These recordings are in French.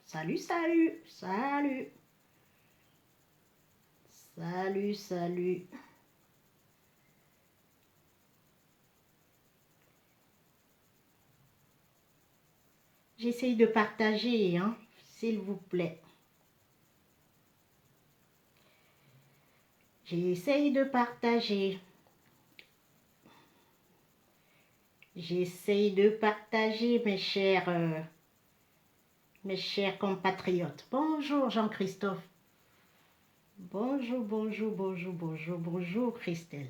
Salut, salut, salut. Salut, salut. J'essaye de partager, hein, s'il vous plaît. J'essaye de partager. J'essaye de partager, mes chers compatriotes. Bonjour Jean-Christophe. Bonjour, bonjour, bonjour, bonjour, bonjour Christelle.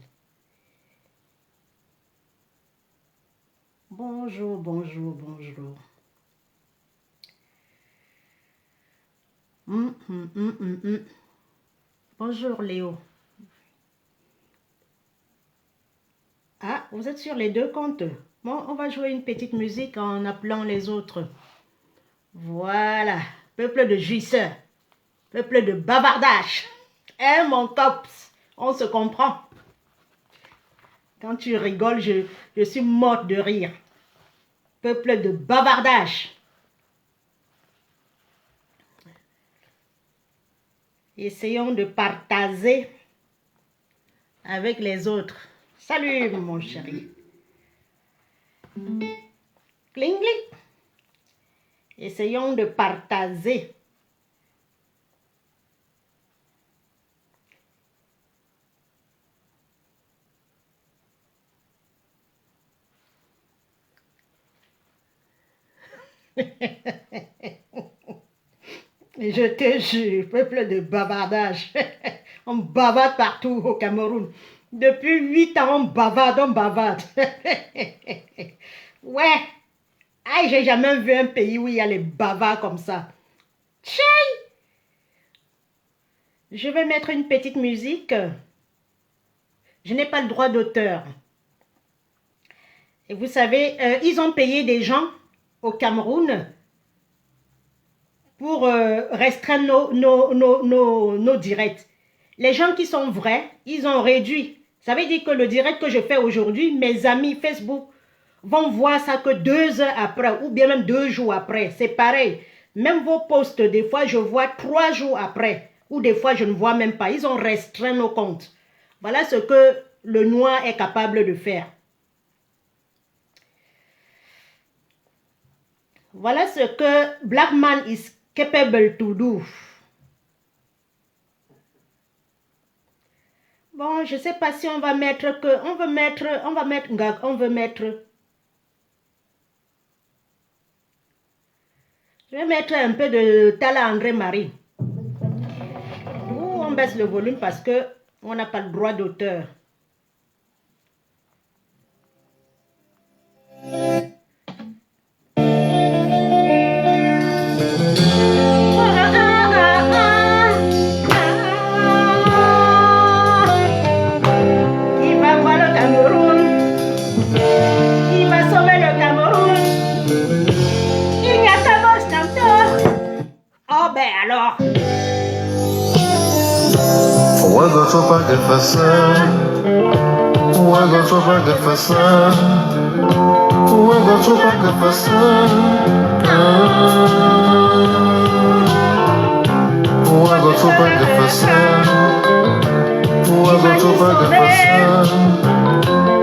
Bonjour, bonjour, bonjour. Bonjour Léo. Ah, vous êtes sur les deux comptes. Bon, on va jouer une petite musique en appelant les autres. Voilà, peuple de jouisseurs, peuple de bavardage. Hein, mon cops, on se comprend. Quand tu rigoles, je suis morte de rire. Peuple de bavardage. Essayons de partager avec les autres. Salut, mon chéri. Cling, cling. Essayons de partager. Je te jure, peuple de bavardage. On bavarde partout au Cameroun. Depuis 8 ans, on bavarde, on bavarde. Ouais. Ah, j'ai jamais vu un pays où il y a les bavards comme ça. Tchai! Je vais mettre une petite musique. Je n'ai pas le droit d'auteur. Et vous savez, ils ont payé des gens au Cameroun pour restreindre nos directs. Les gens qui sont vrais, ils ont réduit. Ça veut dire que le direct que je fais aujourd'hui, mes amis Facebook vont voir ça que 2 heures après, ou bien même 2 jours après. C'est pareil. Même vos posts, des fois, je vois 3 jours après, ou des fois, je ne vois même pas. Ils ont restreint nos comptes. Voilà ce que le noir est capable de faire. Voilà ce que Black Man is capable to do. Bon, je ne sais pas si on va mettre que... On veut mettre... Je vais mettre un peu de Tala André Marie. Ou on baisse le volume parce que on n'a pas le droit d'auteur. Alors,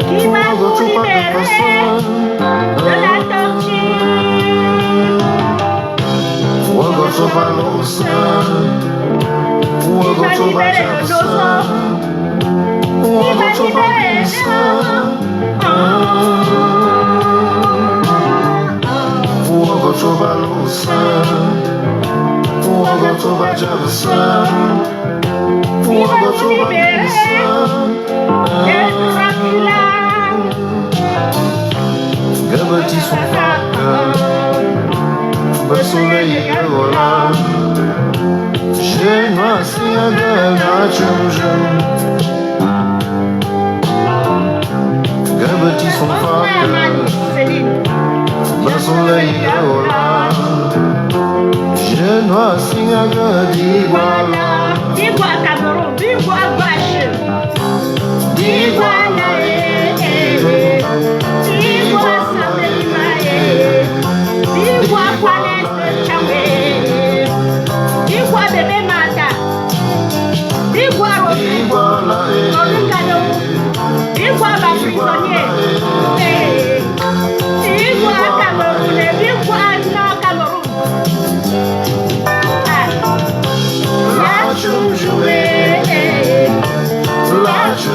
qui va vous libérer de la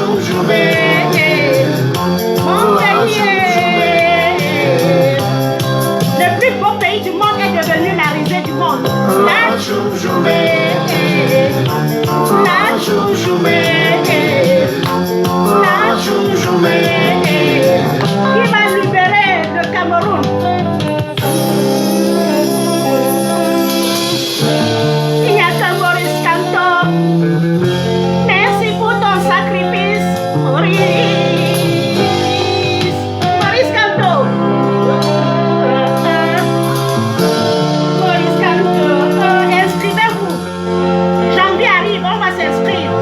Mon pays, le plus beau pays du monde est devenu la risée du monde. La choujoumé, la choujoumé, la choujoumé. Qui va libérer le Cameroun? Il n'y a que Maurice Kamto. Merci pour ton sacrifice, Maurice. Maurice Kamto. Maurice Kamto. Inscrivez-vous. Janvier arrive, on va s'inscrire.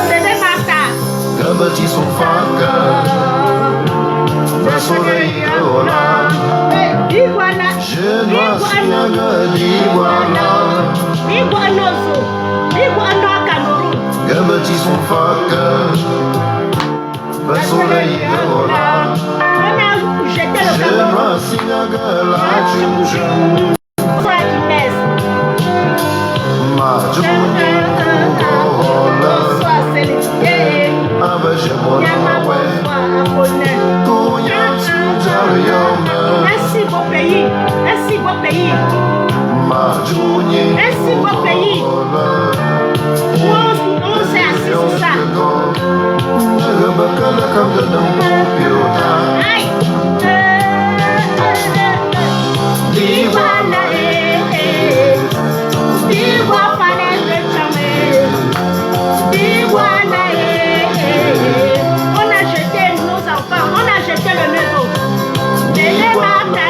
Bébé Martha. Gabati son faca. Va soleil là. Iguana. Je dois signaler l'iguana. Iguanoso. Iguana Cameroun. Gabati son faca. Va soleil là. On a jeté le Je Cameroun. dois signaler la choujoumé. Toi, Inès. Ma choujoumé. Bonsoir, Céline. Aba jemona Yama, we. bonsoir, Apollinaire. Konya tsujariyona. Merci, beau pays. Merci, beau pays. Ma jounye. Merci, beau pays. On s'est assis sur ça. Aïe. Iguana, Iguana, fallait le charmer. Iguana, on a jeté nos enfants, on a jeté le neveu. Bébé Martha,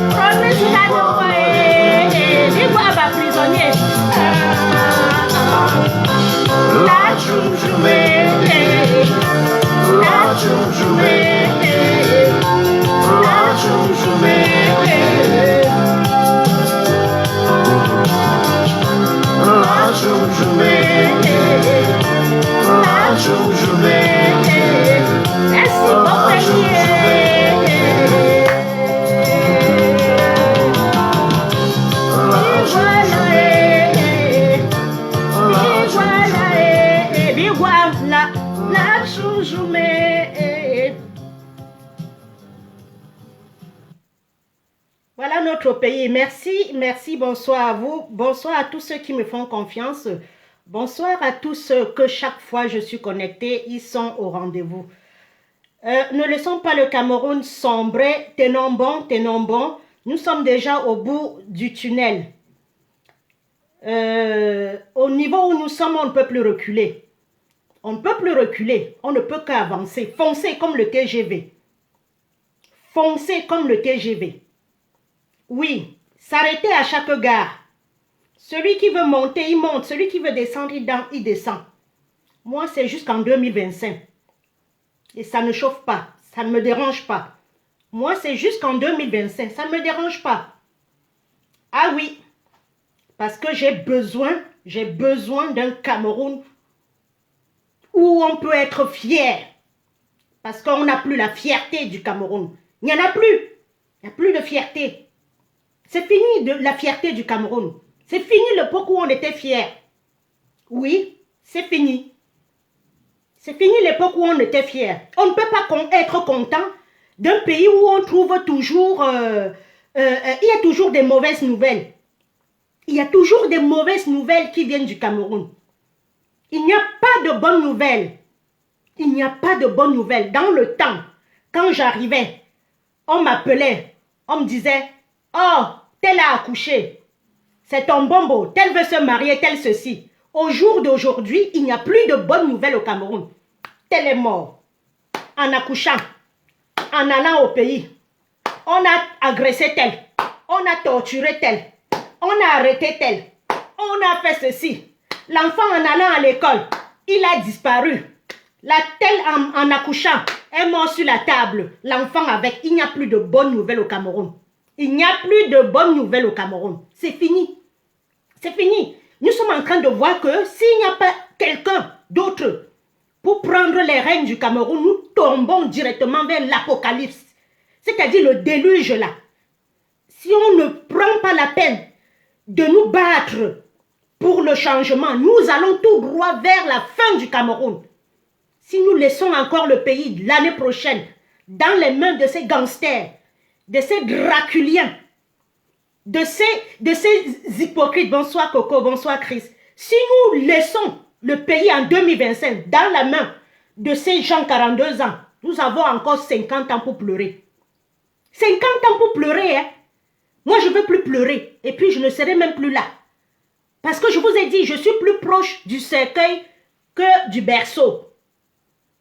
Promis Silano, Iguana prisonnier. La choujoumé, la choujoumé, la choujoumé. La choujoumé. La choujoumé. Merci mon pays. Iguana, la choujoumé. Voilà notre pays. Merci, merci, bonsoir à vous. Bonsoir à tous ceux qui me font confiance. Bonsoir à tous ceux que chaque fois je suis connectée, ils sont au rendez-vous. Ne laissons pas le Cameroun sombrer. Tenons bon, tenons bon. Nous sommes déjà au bout du tunnel. Au niveau où nous sommes, on ne peut plus reculer. On ne peut plus reculer. On ne peut qu'avancer. Foncer comme le TGV. Foncer comme le TGV. Oui, s'arrêter à chaque gare. Celui qui veut monter, il monte. Celui qui veut descendre, il descend. Moi, c'est jusqu'en 2025. Et ça ne chauffe pas. Ça ne me dérange pas. Moi, c'est jusqu'en 2025. Ça ne me dérange pas. Ah oui. Parce que j'ai besoin d'un Cameroun où on peut être fier. Parce qu'on n'a plus la fierté du Cameroun. Il n'y en a plus. Il n'y a plus de fierté. C'est fini la fierté du Cameroun. C'est fini l'époque où on était fiers. Oui, c'est fini. C'est fini l'époque où on était fiers. On ne peut pas être content d'un pays où on trouve toujours... il y a toujours des mauvaises nouvelles. Il y a toujours des mauvaises nouvelles qui viennent du Cameroun. Il n'y a pas de bonnes nouvelles. Il n'y a pas de bonnes nouvelles. Dans le temps, quand j'arrivais, on m'appelait, on me disait, « Oh, tel a accouché. C'est ton bombo, tel veut se marier, tel ceci. » Au jour d'aujourd'hui, il n'y a plus de bonnes nouvelles au Cameroun. Tel est mort. En accouchant, en allant au pays, on a agressé tel, on a torturé tel, on a arrêté tel, on a fait ceci. L'enfant en allant à l'école, il a disparu. La telle en accouchant est mort sur la table. L'enfant avec, il n'y a plus de bonnes nouvelles au Cameroun. Il n'y a plus de bonnes nouvelles au Cameroun. C'est fini. C'est fini. Nous sommes en train de voir que s'il n'y a pas quelqu'un d'autre pour prendre les rênes du Cameroun, nous tombons directement vers l'apocalypse. C'est-à-dire le déluge là. Si on ne prend pas la peine de nous battre pour le changement, nous allons tout droit vers la fin du Cameroun. Si nous laissons encore le pays l'année prochaine dans les mains de ces gangsters, de ces draculiens, de ces hypocrites, bonsoir Coco, bonsoir Chris, si nous laissons le pays en 2025 dans la main de ces gens 42 ans, nous avons encore 50 ans pour pleurer. 50 ans pour pleurer, hein. Moi, je ne veux plus pleurer. Et puis, je ne serai même plus là. Parce que je vous ai dit, je suis plus proche du cercueil que du berceau.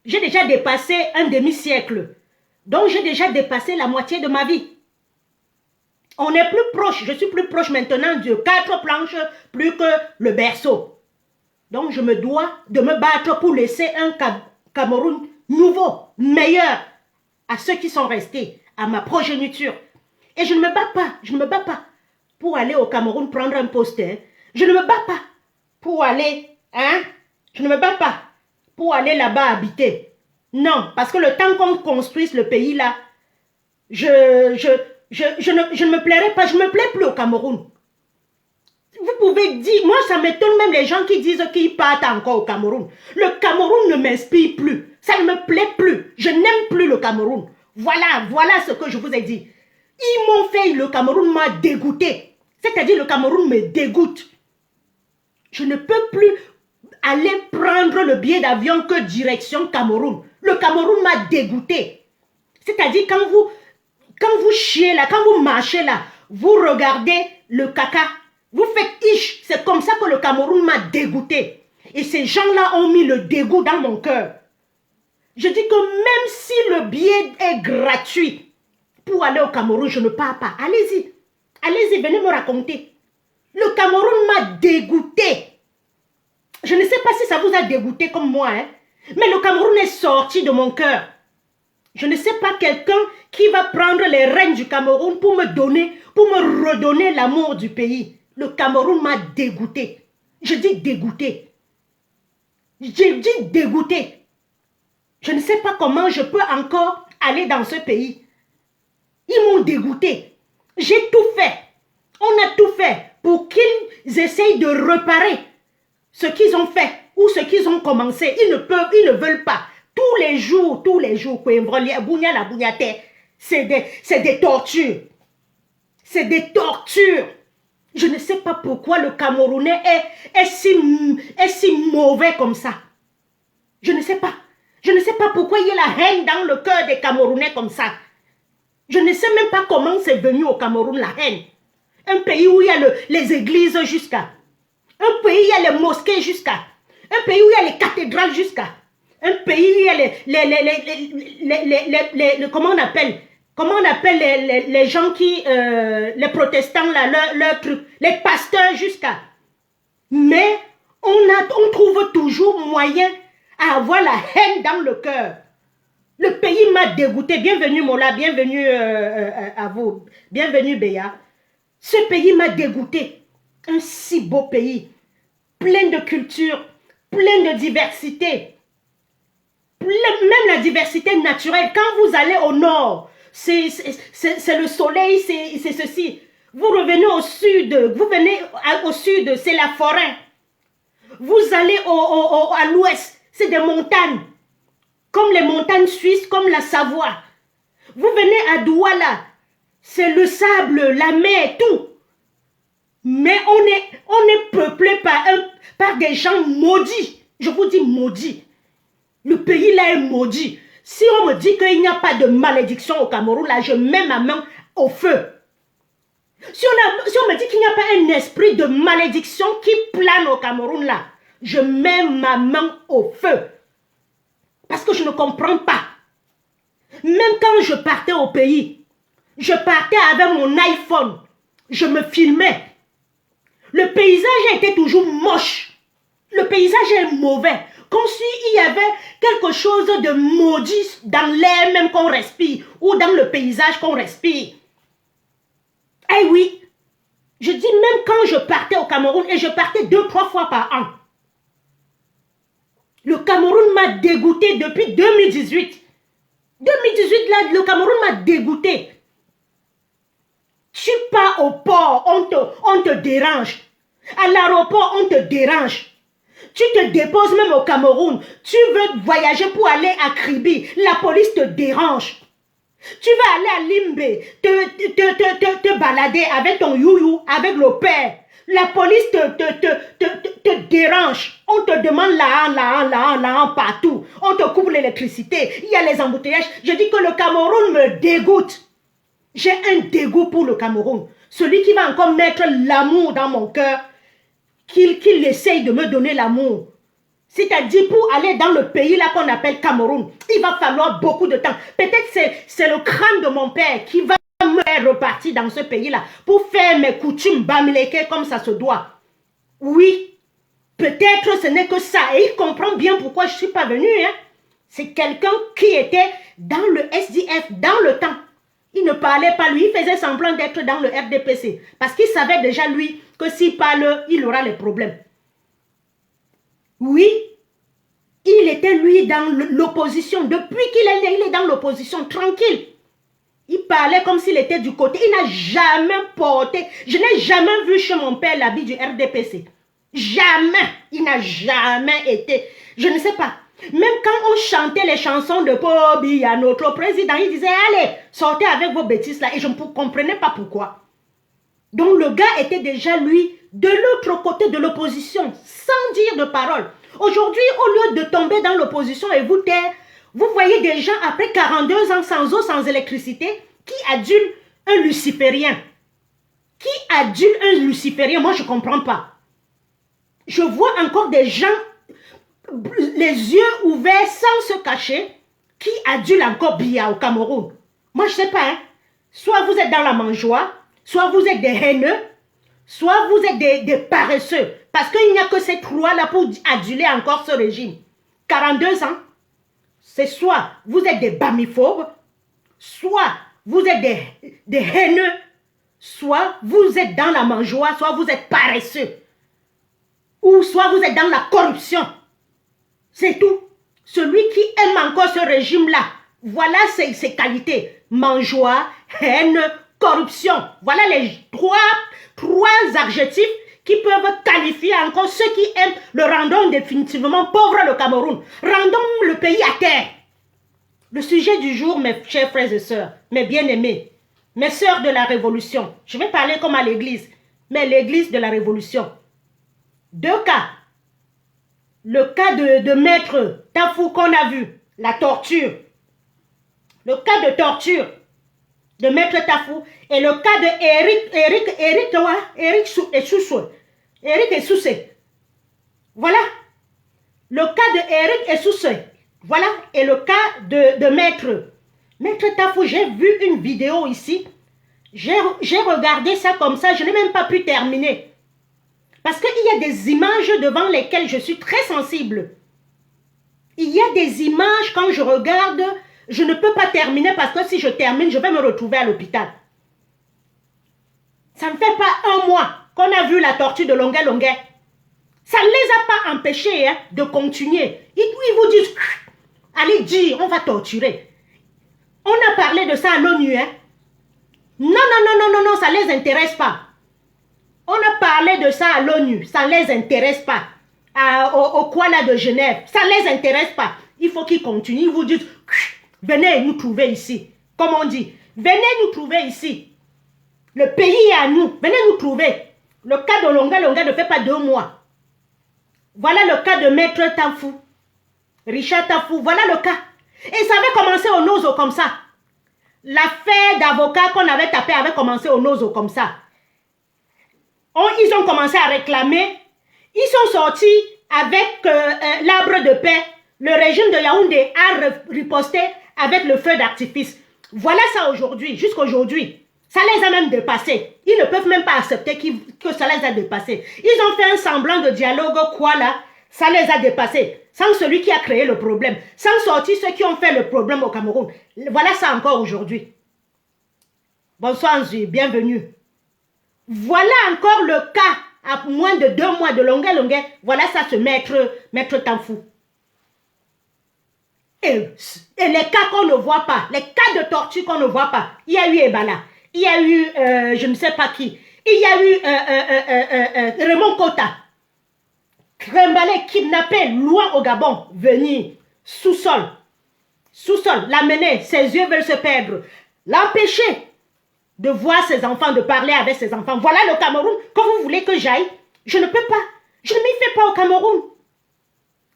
J'ai déjà dépassé un demi-siècle. Donc, j'ai déjà dépassé la moitié de ma vie. On est plus proche. Je suis plus proche maintenant de 4 planches plus que le berceau. Donc, je me dois de me battre pour laisser un Cameroun nouveau, meilleur à ceux qui sont restés, à ma progéniture. Et je ne me bats pas pour aller au Cameroun prendre un poste. Hein. Je ne me bats pas pour aller, je ne me bats pas pour aller là-bas habiter. Non, parce que le temps qu'on construise le pays là, je ne me plairai pas, je ne me plais plus au Cameroun. Vous pouvez dire, moi ça m'étonne même les gens qui disent qu'ils partent encore au Cameroun. Le Cameroun ne m'inspire plus, ça ne me plaît plus, je n'aime plus le Cameroun. Voilà ce que je vous ai dit. Ils m'ont fait, le Cameroun m'a dégoûté. C'est-à-dire le Cameroun me dégoûte. Je ne peux plus aller prendre le billet d'avion que direction Cameroun. Le Cameroun m'a dégoûté. C'est-à-dire quand vous chiez là, quand vous marchez là, vous regardez le caca, vous faites ish. C'est comme ça que le Cameroun m'a dégoûté. Et ces gens-là ont mis le dégoût dans mon cœur. Je dis que même si le billet est gratuit, pour aller au Cameroun, je ne pars pas. Allez-y. Allez-y, venez me raconter. Le Cameroun m'a dégoûté. Je ne sais pas si ça vous a dégoûté comme moi, hein. Mais le Cameroun est sorti de mon cœur. Je ne sais pas quelqu'un qui va prendre les rênes du Cameroun pour me redonner l'amour du pays. Le Cameroun m'a dégoûté. Je dis dégoûté. Je dis dégoûté. Je ne sais pas comment je peux encore aller dans ce pays. Ils m'ont dégoûté. J'ai tout fait. On a tout fait pour qu'ils essayent de réparer ce qu'ils ont fait ou ce qu'ils ont commencé. Ils ne veulent pas. Tous les jours, c'est des tortures. C'est des tortures. Je ne sais pas pourquoi le Camerounais est si mauvais comme ça. Je ne sais pas. Je ne sais pas pourquoi il y a la haine dans le cœur des Camerounais comme ça. Je ne sais même pas comment c'est venu au Cameroun la haine. Un pays où il y a les églises jusqu'à. Un pays où il y a les mosquées jusqu'à. Un pays où il y a les cathédrales jusqu'à. Un pays où il y a les comment on appelle les gens qui, les protestants là, leur truc, les pasteurs jusqu'à. Mais on trouve toujours moyen à avoir la haine dans le cœur. Le pays m'a dégoûté. Bienvenue Mola, bienvenue à vous. Bienvenue Béa. Ce pays m'a dégoûté. Un si beau pays. Plein de culture, plein de diversité. Même la diversité naturelle. Quand vous allez au nord, c'est le soleil, c'est ceci. Vous revenez au sud, vous venez au sud, c'est la forêt. Vous allez à l'ouest, c'est des montagnes. Comme les montagnes suisses, comme la Savoie. Vous venez à Douala, c'est le sable, la mer, tout. Mais on est peuplé par des gens maudits. Je vous dis maudits. Le pays là est maudit. Si on me dit qu'il n'y a pas de malédiction au Cameroun, là, je mets ma main au feu. Si on me dit qu'il n'y a pas un esprit de malédiction qui plane au Cameroun, là, je mets ma main au feu. Parce que je ne comprends pas. Même quand je partais au pays, je partais avec mon iPhone. Je me filmais. Le paysage était toujours moche. Le paysage est mauvais. Comme s'il y avait quelque chose de maudit dans l'air même qu'on respire. Ou dans le paysage qu'on respire. Eh oui. Je dis même quand je partais au Cameroun, et je partais 2-3 fois par an. Le Cameroun m'a dégoûté depuis 2018. 2018, là, le Cameroun m'a dégoûté. Tu pars au port, on te dérange. À l'aéroport, on te dérange. Tu te déposes même au Cameroun. Tu veux voyager pour aller à Kribi. La police te dérange. Tu vas aller à Limbe, te balader avec ton youyou, avec le père. La police te dérange. On te demande là, partout. On te coupe l'électricité. Il y a les embouteillages. Je dis que le Cameroun me dégoûte. J'ai un dégoût pour le Cameroun. Celui qui va encore mettre l'amour dans mon cœur, qu'il essaye de me donner l'amour. C'est-à-dire pour aller dans le pays là qu'on appelle Cameroun, il va falloir beaucoup de temps. Peut-être c'est le crâne de mon père qui va me faire repartir dans ce pays-là pour faire mes coutumes bamileke comme ça se doit. Oui, peut-être ce n'est que ça. Et il comprend bien pourquoi je ne suis pas venue. Hein. C'est quelqu'un qui était dans le SDF, dans le temps. Il ne parlait pas lui, il faisait semblant d'être dans le RDPC. Parce qu'il savait déjà lui que s'il parle, il aura les problèmes. Oui, il était lui dans l'opposition. Depuis qu'il est né, il est dans l'opposition, tranquille. Il parlait comme s'il était du côté. Il n'a jamais porté. Je n'ai jamais vu chez mon père l'habit du RDPC. Jamais. Il n'a jamais été. Je ne sais pas. Même quand on chantait les chansons de Bobby à notre président, il disait, allez, sortez avec vos bêtises là. Et je ne comprenais pas pourquoi. Donc le gars était déjà, lui, de l'autre côté de l'opposition, sans dire de parole. Aujourd'hui, au lieu de tomber dans l'opposition et vous taire, vous voyez des gens après 42 ans sans eau, sans électricité, qui adulent un luciférien. Qui adule un luciférien? Moi, je ne comprends pas. Je vois encore des gens, les yeux ouverts, sans se cacher, qui adulent encore Biya au Cameroun. Moi, je ne sais pas. Hein. Soit vous êtes dans la mangeoire, soit vous êtes des haineux, soit vous êtes des paresseux. Parce qu'il n'y a que ces trois-là pour aduler encore ce régime. 42 ans, c'est soit vous êtes des bamiphobes, soit vous êtes des haineux, soit vous êtes dans la mangeoire, soit vous êtes paresseux. Ou soit vous êtes dans la corruption. C'est tout. Celui qui aime encore ce régime-là, voilà ses qualités. Mangeoire, haine, corruption. Voilà les trois adjectifs qui peuvent qualifier encore ceux qui aiment le rendons définitivement pauvre le Cameroun. Rendons le pays à terre. Le sujet du jour, mes chers frères et sœurs, mes bien-aimés, mes sœurs de la Révolution. Je vais parler comme à l'église, mais l'église de la Révolution. Deux cas. Le cas de Maître Tafou qu'on a vu, la torture. Le cas de torture de Maître Tafou et le cas de Eric Essoussé. Voilà. Le cas de Eric Essoussé. Voilà. Et le cas de Maître Tafou. J'ai vu une vidéo ici. J'ai regardé ça comme ça. Je n'ai même pas pu terminer. Parce qu'il y a des images devant lesquelles je suis très sensible. Il y a des images quand je regarde, je ne peux pas terminer parce que si je termine, je vais me retrouver à l'hôpital. Ça ne fait pas un mois qu'on a vu la torture de Longuet Longuet. Ça ne les a pas empêchés hein, de continuer. Ils vous disent, allez dire, on va torturer. On a parlé de ça à l'ONU. Hein. Non, ça ne les intéresse pas. On a parlé de ça à l'ONU, ça ne les intéresse pas. Au Kuala de Genève, ça ne les intéresse pas. Il faut qu'ils continuent. Ils vous disent, venez nous trouver ici. Comme on dit, venez nous trouver ici. Le pays est à nous. Venez nous trouver. Le cas de Longa ne fait pas 2 mois. Voilà le cas de Maître Tafou. Richard Tafou, voilà le cas. Et ça avait commencé au Nozo comme ça. L'affaire d'avocat qu'on avait tapé avait commencé au Nozo comme ça. Ils ont commencé à réclamer. Ils sont sortis avec l'arbre de paix. Le régime de Yaoundé a riposté avec le feu d'artifice. Voilà ça aujourd'hui, jusqu'aujourd'hui. Ça les a même dépassés. Ils ne peuvent même pas accepter que ça les a dépassés. Ils ont fait un semblant de dialogue, quoi là. Ça les a dépassés. Sans celui qui a créé le problème. Sans sortir ceux qui ont fait le problème au Cameroun. Voilà ça encore aujourd'hui. Bonsoir Nzu, bienvenue. Voilà encore le cas, à moins de 2 mois de Longuet Longuet. Voilà ça, ce maître Tafou. Et les cas qu'on ne voit pas, les cas de torture qu'on ne voit pas. Il y a eu Ebola. il y a eu, je ne sais pas qui, il y a eu Raymond Kota, Krembale, kidnappé, loin au Gabon, venir, sous-sol, l'amener, ses yeux veulent se perdre, l'empêcher de voir ses enfants, de parler avec ses enfants. Voilà le Cameroun. Quand vous voulez que j'aille, je ne peux pas. Je ne m'y fais pas au Cameroun.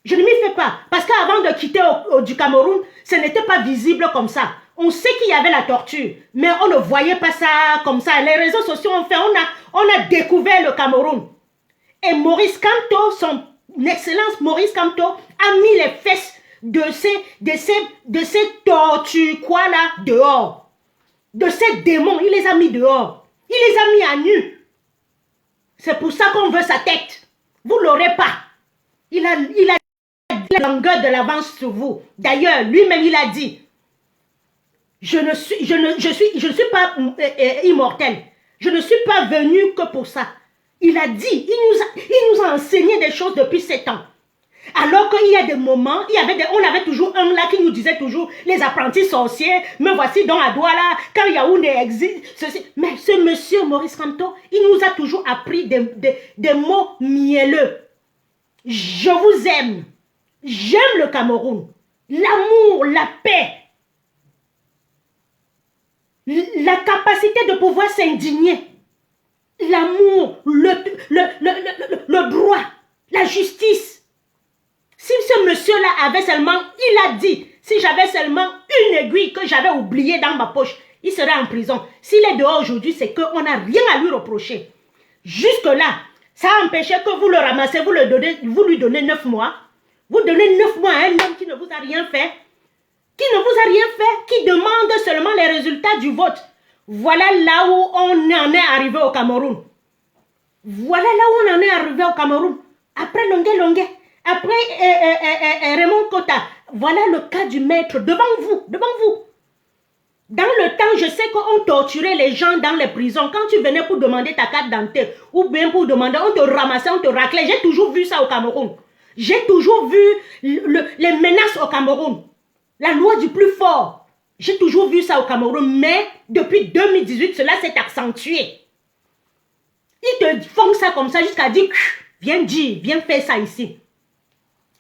Je ne m'y fais pas. Parce qu'avant de quitter du Cameroun, ce n'était pas visible comme ça. On sait qu'il y avait la torture, mais on ne voyait pas ça comme ça. Les réseaux sociaux ont fait, on a découvert le Cameroun. Et Maurice Kamto, son excellence Maurice Kamto, a mis les fesses de ces tortues quoi là dehors. De ces démons, il les a mis dehors. Il les a mis à nu. C'est pour ça qu'on veut sa tête. Vous ne l'aurez pas. Il a la longueur de l'avance sur vous. D'ailleurs, lui-même, il a dit, je ne suis pas immortel. Je ne suis pas venu que pour ça. Il a dit, il nous a enseigné des choses depuis 7 ans. Alors qu'il y a des moments, on avait toujours un là qui nous disait toujours, les apprentis sorciers, me voici dans la Douala, quand Yaoundé existe, ceci. Mais ce monsieur Maurice Kamto, il nous a toujours appris des mots mielleux. Je vous aime. J'aime le Cameroun. L'amour, la paix. La capacité de pouvoir s'indigner. L'amour, le droit, la justice. Si ce monsieur-là avait seulement, il a dit, si j'avais seulement une aiguille que j'avais oubliée dans ma poche, il serait en prison. S'il est dehors aujourd'hui, c'est qu'on n'a rien à lui reprocher. Jusque-là, ça a empêché que vous le ramassez, vous lui donnez 9 mois. Vous donnez 9 mois à un homme qui ne vous a rien fait. Qui demande seulement les résultats du vote. Voilà là où on en est arrivé au Cameroun. Après Longuet. Après Raymond Kota, voilà le cas du maître devant vous. Dans le temps, je sais qu'on torturait les gens dans les prisons. Quand tu venais pour demander ta carte d'identité, ou bien pour demander, on te ramassait, on te raclait. J'ai toujours vu ça au Cameroun. J'ai toujours vu les menaces au Cameroun. La loi du plus fort. J'ai toujours vu ça au Cameroun. Mais depuis 2018, cela s'est accentué. Ils te font ça comme ça jusqu'à dire, viens faire ça ici.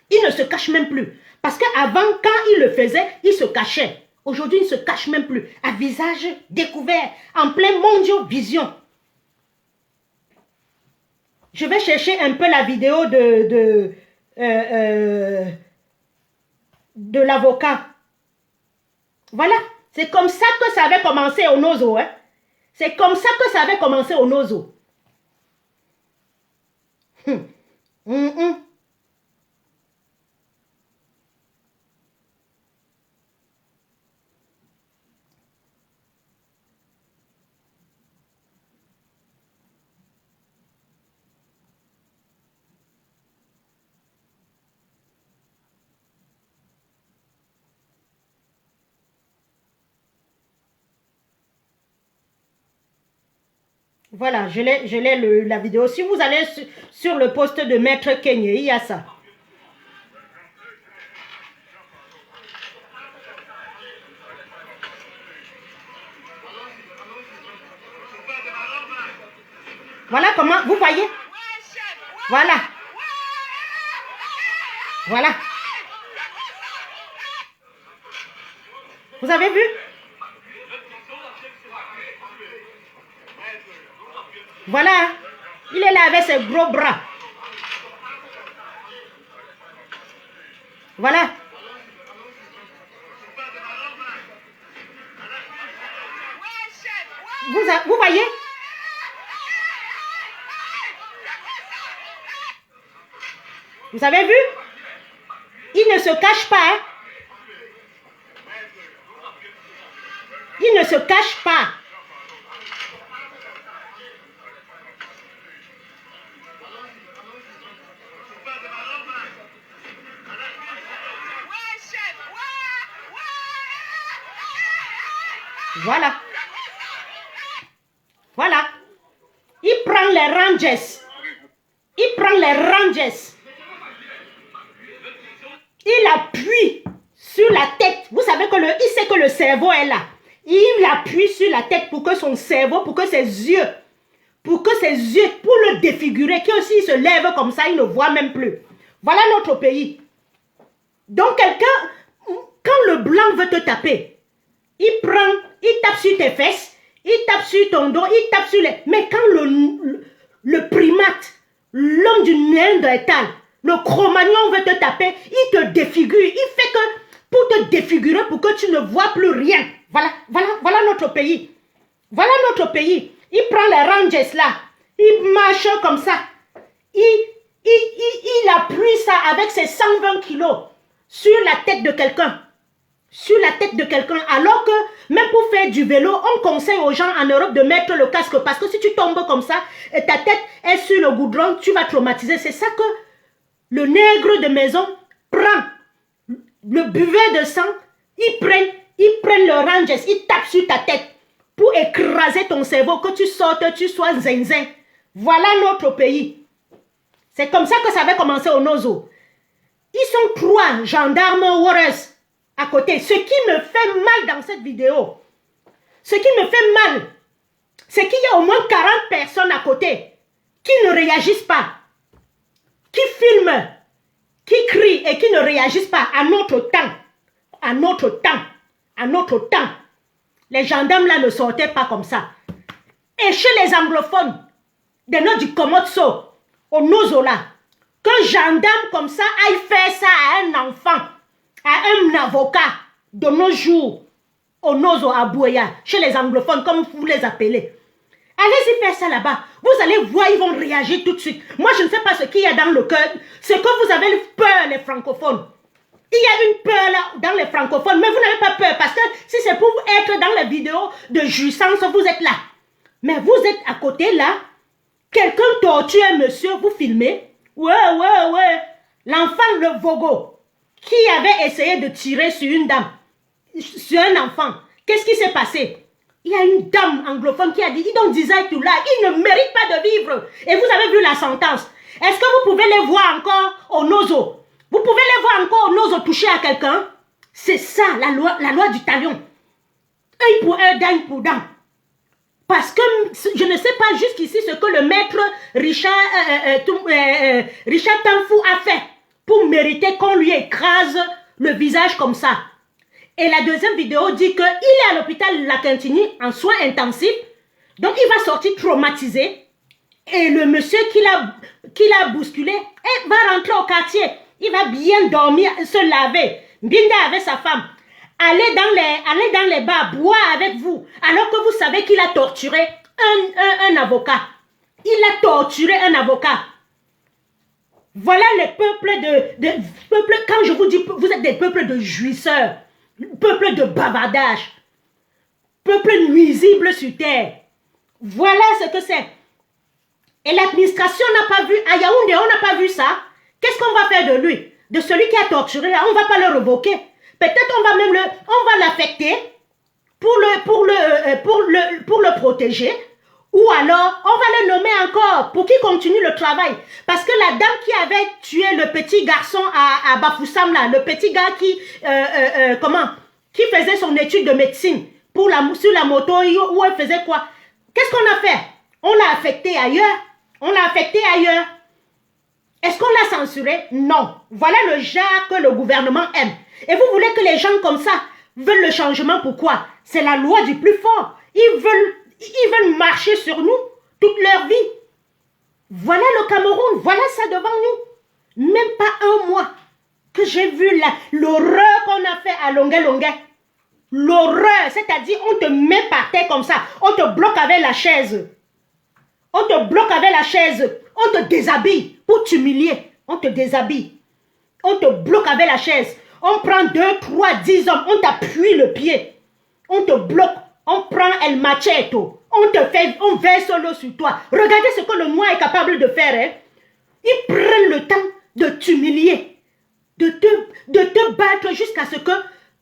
Il ne se cache même plus. Parce qu'avant, quand il le faisait, il se cachait. Aujourd'hui, il ne se cache même plus. À visage découvert, en plein mondial vision. Je vais chercher un peu la vidéo de l'avocat. Voilà. C'est comme ça que ça avait commencé au Nozo. Hein? C'est comme ça que ça avait commencé au Nozo. Voilà, je l'ai la vidéo. Si vous allez sur le poste de Maître Kenyé, il y a ça. Voilà comment, vous voyez? Voilà. Voilà. Vous avez vu? Voilà, il est là avec ses gros bras. Voilà. Vous voyez? Vous avez vu? Il ne se cache pas. Hein? Il ne se cache pas. Voilà. Voilà. Il prend les Rangers. Il prend les Rangers. Il appuie sur la tête. Vous savez que il sait que le cerveau est là. il appuie sur la tête pour que son cerveau, pour ses yeux, pour le défigurer, qu'il aussi se lève comme ça, il ne voit même plus. Voilà notre pays. Donc quelqu'un, quand le blanc veut te taper, il tape sur tes fesses, il tape sur ton dos, il tape sur les... Mais quand le primate, l'homme du Néandertal, le Cro-Magnon veut te taper, il te défigure, il fait que pour te défigurer, pour que tu ne vois plus rien. Voilà notre pays. Voilà notre pays. Il prend les Rangers là, il marche comme ça. Il appuie ça avec ses 120 kilos sur la tête de quelqu'un. Sur la tête de quelqu'un. Alors que même pour faire du vélo, on conseille aux gens en Europe de mettre le casque. Parce que si tu tombes comme ça et ta tête est sur le goudron, tu vas traumatiser. C'est ça que le nègre de maison prend. Le buveur de sang, ils prennent le Rangers, ils tapent sur ta tête pour écraser ton cerveau, que tu sortes, tu sois zinzin. Voilà notre pays. C'est comme ça que ça avait commencé au Nozo. Ils sont 3 gendarmes warriors à côté. Ce qui me fait mal dans cette vidéo, ce qui me fait mal, c'est qu'il y a au moins 40 personnes à côté qui ne réagissent pas, qui filment, qui crient et qui ne réagissent pas à notre temps. À notre temps. À notre temps. Les gendarmes là ne sortaient pas comme ça. Et chez les anglophones, des noms du Komotso, au Nozo là, qu'un gendarme comme ça aille faire ça à un enfant, à un avocat de nos jours, au Nozo à Bouya, chez les anglophones, comme vous les appelez. Allez-y faire ça là-bas. Vous allez voir, ils vont réagir tout de suite. Moi, je ne sais pas ce qu'il y a dans le cœur. C'est que vous avez peur, les francophones. Il y a une peur là dans les francophones, mais vous n'avez pas peur parce que si c'est pour être dans les vidéos de jouissance, vous êtes là. Mais vous êtes à côté là, quelqu'un torture un monsieur, vous filmez. Ouais. L'enfant, le Vogo, qui avait essayé de tirer sur une dame, sur un enfant. Qu'est-ce qui s'est passé? Il y a une dame anglophone qui a dit, don't decide to lie, il ne mérite pas de vivre. Et vous avez vu la sentence. Est-ce que vous pouvez les voir encore au Nozo? Vous pouvez les voir encore au Nozo toucher à quelqu'un? C'est ça, la loi du talion. Œil pour œil, dent pour dent. Parce que je ne sais pas jusqu'ici ce que le maître Richard Tanfou a fait pour mériter qu'on lui écrase le visage comme ça. Et la deuxième vidéo dit qu'il est à l'hôpital La Quintini en soins intensifs. Donc il va sortir traumatisé. Et le monsieur qui l'a bousculé va rentrer au quartier. Il va bien dormir, se laver. Binda avec sa femme. Aller dans les bars, boire avec vous. Alors que vous savez qu'il a torturé un avocat. Il a torturé un avocat. Voilà les peuples quand je vous dis, vous êtes des peuples de jouisseurs. Peuple de bavardage. Peuple nuisible sur terre. Voilà ce que c'est. Et l'administration n'a pas vu. À Yaoundé, on n'a pas vu ça. Qu'est-ce qu'on va faire de lui? De celui qui a torturé là, on ne va pas le revoquer. Peut-être on va l'affecter pour le protéger. Ou alors, on va le nommer encore pour qu'il continue le travail. Parce que la dame qui avait tué le petit garçon à Bafoussam, là, le petit gars qui faisait son étude de médecine sur la moto, où elle faisait quoi? Qu'est-ce qu'on a fait? On l'a affecté ailleurs. On l'a affecté ailleurs. Est-ce qu'on l'a censuré? Non. Voilà le genre que le gouvernement aime. Et vous voulez que les gens comme ça veulent le changement? Pourquoi? C'est la loi du plus fort. Ils veulent marcher sur nous toute leur vie. Voilà le Cameroun, voilà ça devant nous. Même pas un mois que j'ai vu l'horreur qu'on a fait à Longué. L'horreur, c'est-à-dire on te met par terre comme ça, on te bloque avec la chaise. On te bloque avec la chaise, on te déshabille pour t'humilier. On te déshabille. On te bloque avec la chaise. On prend 2, 3, 10 hommes, on t'appuie le pied. On te bloque. On prend el macheto, on verse l'eau sur toi. Regardez ce que le noir est capable de faire. Hein? Ils prennent le temps de t'humilier, de te battre jusqu'à ce que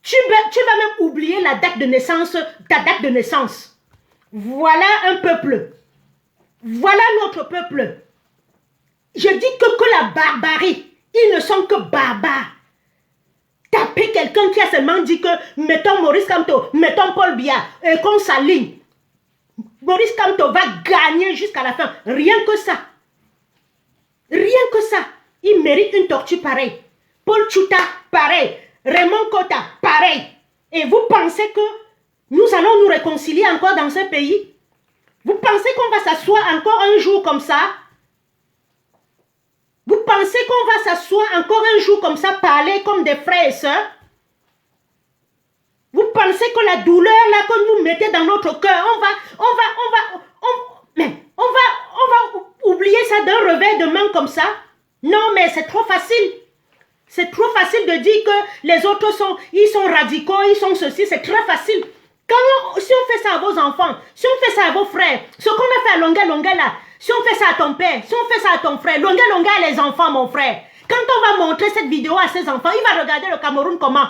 tu vas même oublier la date de naissance, ta date de naissance. Voilà un peuple. Voilà notre peuple. Je dis que la barbarie, ils ne sont que barbares. taper quelqu'un qui a seulement dit que mettons Maurice Kamto, mettons Paul Biya, et qu'on s'aligne. Maurice Kamto va gagner jusqu'à la fin. Rien que ça. Rien que ça. Il mérite une tortue pareille. Paul Tchouta, pareil. Raymond Kota, pareil. Et vous pensez que nous allons nous réconcilier encore dans ce pays? Vous pensez qu'on va s'asseoir encore un jour comme ça? Vous pensez qu'on va s'asseoir encore un jour comme ça, parler comme des frères et sœurs? Vous pensez que la douleur là que nous mettez dans notre cœur, on va oublier ça d'un revers de main comme ça? Non, mais c'est trop facile. C'est trop facile de dire que les autres ils sont radicaux, ils sont ceci, c'est très facile. Si on fait ça à vos enfants, si on fait ça à vos frères, ce qu'on a fait à Longa Longa là, si on fait ça à ton père, si on fait ça à ton frère, Longa Longa a les enfants, mon frère. Quand on va montrer cette vidéo à ses enfants, il va regarder le Cameroun comment?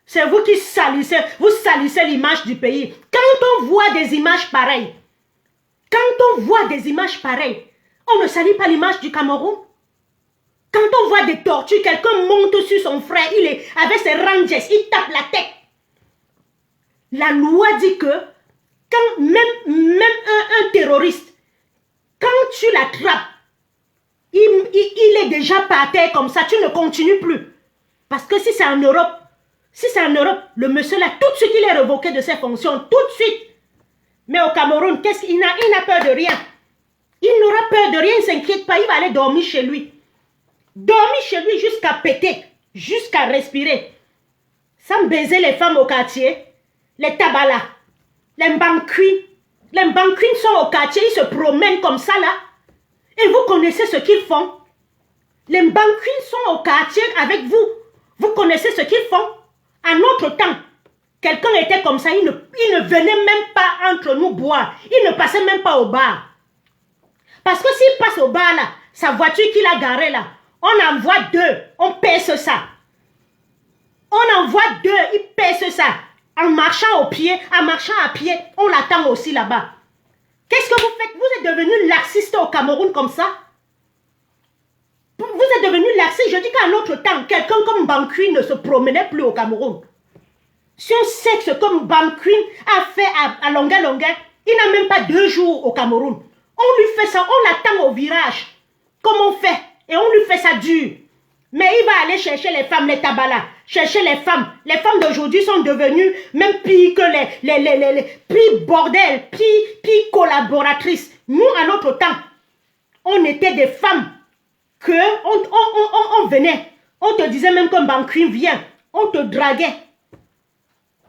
C'est vous qui salissez, vous salissez l'image du pays. Quand on voit des images pareilles, on ne salit pas l'image du Cameroun. Quand on voit des tortues, quelqu'un monte sur son frère, il est avec ses rangers, il tape la tête. La loi dit que quand même un terroriste, quand tu l'attrapes, il est déjà par terre comme ça, tu ne continues plus. Parce que si c'est en Europe, le monsieur là, tout de suite il est révoqué de ses fonctions, tout de suite. Mais au Cameroun, il n'a peur de rien. Il n'aura peur de rien, il ne s'inquiète pas, il va aller dormir chez lui. Dormir chez lui jusqu'à péter, jusqu'à respirer. Sans baiser les femmes au quartier, les tabalas, les Mbankwin. Les Mbankwin sont au quartier, ils se promènent comme ça là. Et vous connaissez ce qu'ils font. Les Mbankwin sont au quartier avec vous. Vous connaissez ce qu'ils font. À notre temps, quelqu'un était comme ça, il ne venait même pas entre nous boire. Il ne passait même pas au bar. Parce que s'il passe au bar là, sa voiture qu'il a garée là, on envoie deux, on pèse ça. On envoie deux, il pèse ça. En marchant au pied, en marchant à pied, on l'attend aussi là-bas. Qu'est-ce que vous faites? Vous êtes devenu laxiste au Cameroun comme ça? Vous êtes devenu laxiste. Je dis qu'à notre temps, quelqu'un comme Bankwin ne se promenait plus au Cameroun. Si on sait que ce que Bankwin a fait à Longa Longa, il n'a même pas 2 jours au Cameroun. On lui fait ça, on l'attend au virage. Comme on fait. Et on lui fait ça dur. Mais il va aller chercher les femmes, les tabalas. Chercher les femmes. Les femmes d'aujourd'hui sont devenues même pires que pires bordel, pires collaboratrices. Nous, à notre temps, on était des femmes que on venait. On te disait même qu'un banquier vient. On te draguait.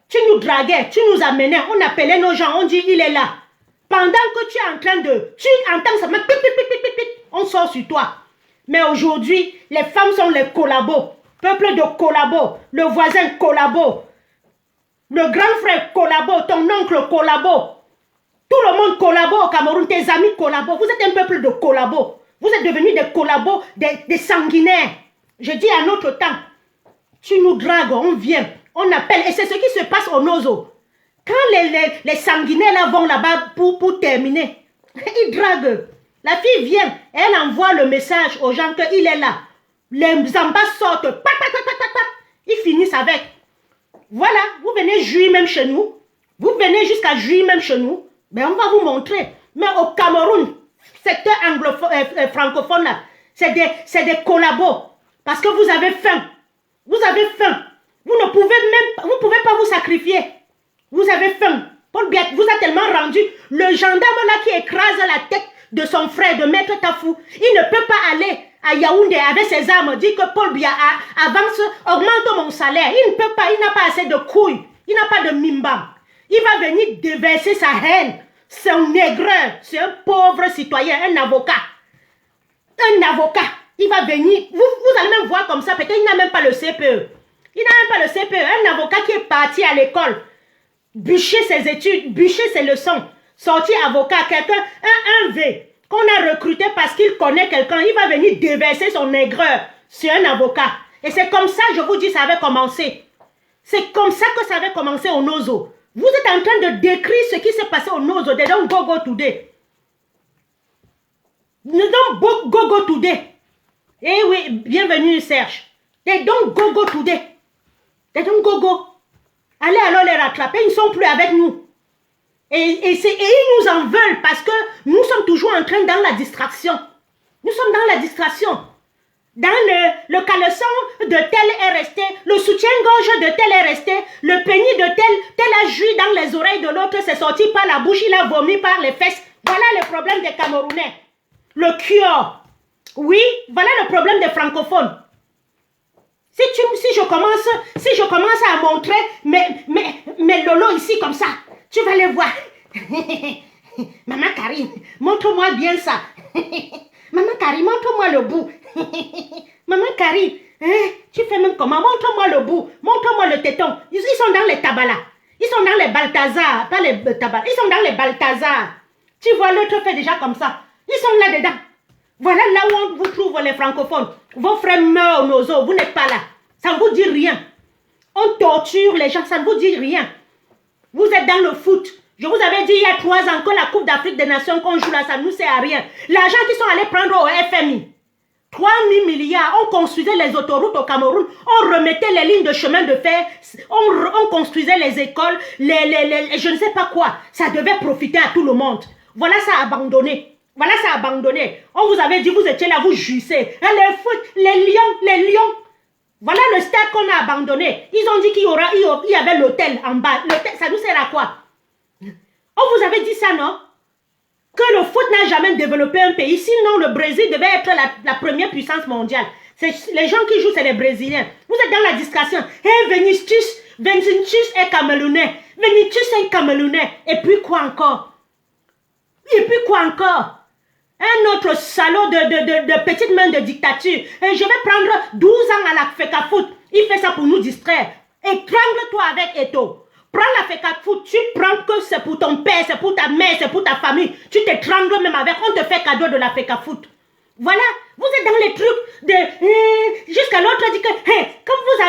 Tu nous draguais, tu nous amenais. On appelait nos gens, on dit il est là. Pendant que tu es en train de... Tu entends ça, on sort sur toi. Mais aujourd'hui, les femmes sont les collabos. Peuple de collabos. Le voisin collabo. Le grand frère collabo. Ton oncle collabo. Tout le monde collabo au Cameroun. Tes amis collabo. Vous êtes un peuple de collabos. Vous êtes devenus des collabos, des sanguinaires. Je dis à notre temps. Tu nous dragues, on vient. On appelle. Et c'est ce qui se passe au Nozo. Quand les sanguinaires là vont là-bas pour terminer, ils draguent. La fille vient, elle envoie le message aux gens qu'il est là. Les ambas sortent, ils finissent avec. Voilà, vous venez jouir même chez nous. Vous venez jusqu'à jouir même chez nous. Mais on va vous montrer. Mais au Cameroun, secteur anglophone, francophone là, c'est des collabos. Parce que vous avez faim. Vous avez faim. Vous ne pouvez pas vous sacrifier. Vous avez faim. Paul Biya vous a tellement rendu. Le gendarme là qui écrase la tête de son frère, de Maître Tafou, il ne peut pas aller à Yaoundé avec ses armes, dire que Paul Biya avance, augmente mon salaire. Il ne peut pas, il n'a pas assez de couilles, il n'a pas de mimba. Il va venir déverser sa haine, son aigreur, c'est un pauvre citoyen, un avocat. Un avocat, il va venir, vous allez même voir comme ça, peut-être il n'a même pas le CPE. Il n'a même pas le CPE, un avocat qui est parti à l'école, bûcher ses études, bûcher ses leçons, sorti avocat, quelqu'un, un V, qu'on a recruté parce qu'il connaît quelqu'un, il va venir déverser son aigreur sur un avocat. Et c'est comme ça, je vous dis, ça avait commencé. C'est comme ça que ça avait commencé au Nozo. Vous êtes en train de décrire ce qui s'est passé au Nozo. They don't go today. They don't go today. Eh oui, bienvenue Serge. They don't go today. Des gens gogo. Allez alors les rattraper, ils ne sont plus avec nous. Et ils nous en veulent parce que nous sommes toujours en train dans la distraction. Nous sommes dans la distraction. Dans le caleçon de tel est resté, le soutien-gorge de tel est resté, le pénis de tel a joui dans les oreilles de l'autre, c'est sorti par la bouche, il a vomi par les fesses. Voilà le problème des Camerounais. Le cure. Oui, voilà le problème des francophones. Si je commence à montrer mes lolos ici comme ça, tu vas les voir. Maman Karine, montre-moi bien ça. Maman Karine, montre-moi le bout. Maman Karine, tu fais même comment? Montre-moi le bout, montre-moi le téton. Ils sont dans les tabalas. Ils sont dans les Balthazar, pas les tabalas. Ils sont dans les Balthazar. Tu vois, l'autre fait déjà comme ça. Ils sont là-dedans. Voilà là où on vous trouve les francophones. Vos frères meurent nos os, vous n'êtes pas là. Ça ne vous dit rien. On torture les gens, ça ne vous dit rien. Vous êtes dans le foot. Je vous avais dit il y a 3 ans que la Coupe d'Afrique des Nations qu'on joue là, ça ne nous sert à rien. L'argent qu'ils sont allés prendre au FMI, 3 000 milliards, on construisait les autoroutes au Cameroun, on remettait les lignes de chemin de fer, on construisait les écoles, je ne sais pas quoi. Ça devait profiter à tout le monde. Voilà, ça a abandonné. Voilà, ça a abandonné. On vous avait dit, vous étiez là, vous jouissez. Les foot, les lions. Voilà le stade qu'on a abandonné. Ils ont dit qu'il y avait l'hôtel en bas. L'hôtel, ça nous sert à quoi? On vous avait dit ça, non? Que le foot n'a jamais développé un pays. Sinon, le Brésil devait être la première puissance mondiale. Les gens qui jouent, c'est les Brésiliens. Vous êtes dans la distraction. Vinicius est Camerounais. Vinicius est Camerounais. Et puis quoi encore? Un autre salaud de petite main de dictature. Et je vais prendre 12 ans à la FECAFOOT. Il fait ça pour nous distraire. Étrangle-toi avec Eto. Prends la FECAFOOT. Tu prends que c'est pour ton père, c'est pour ta mère, c'est pour ta famille. Tu t'étrangles même avec. On te fait cadeau de la FECAFOOT. Voilà. Vous êtes dans les trucs de... jusqu'à l'autre dit que... quand vous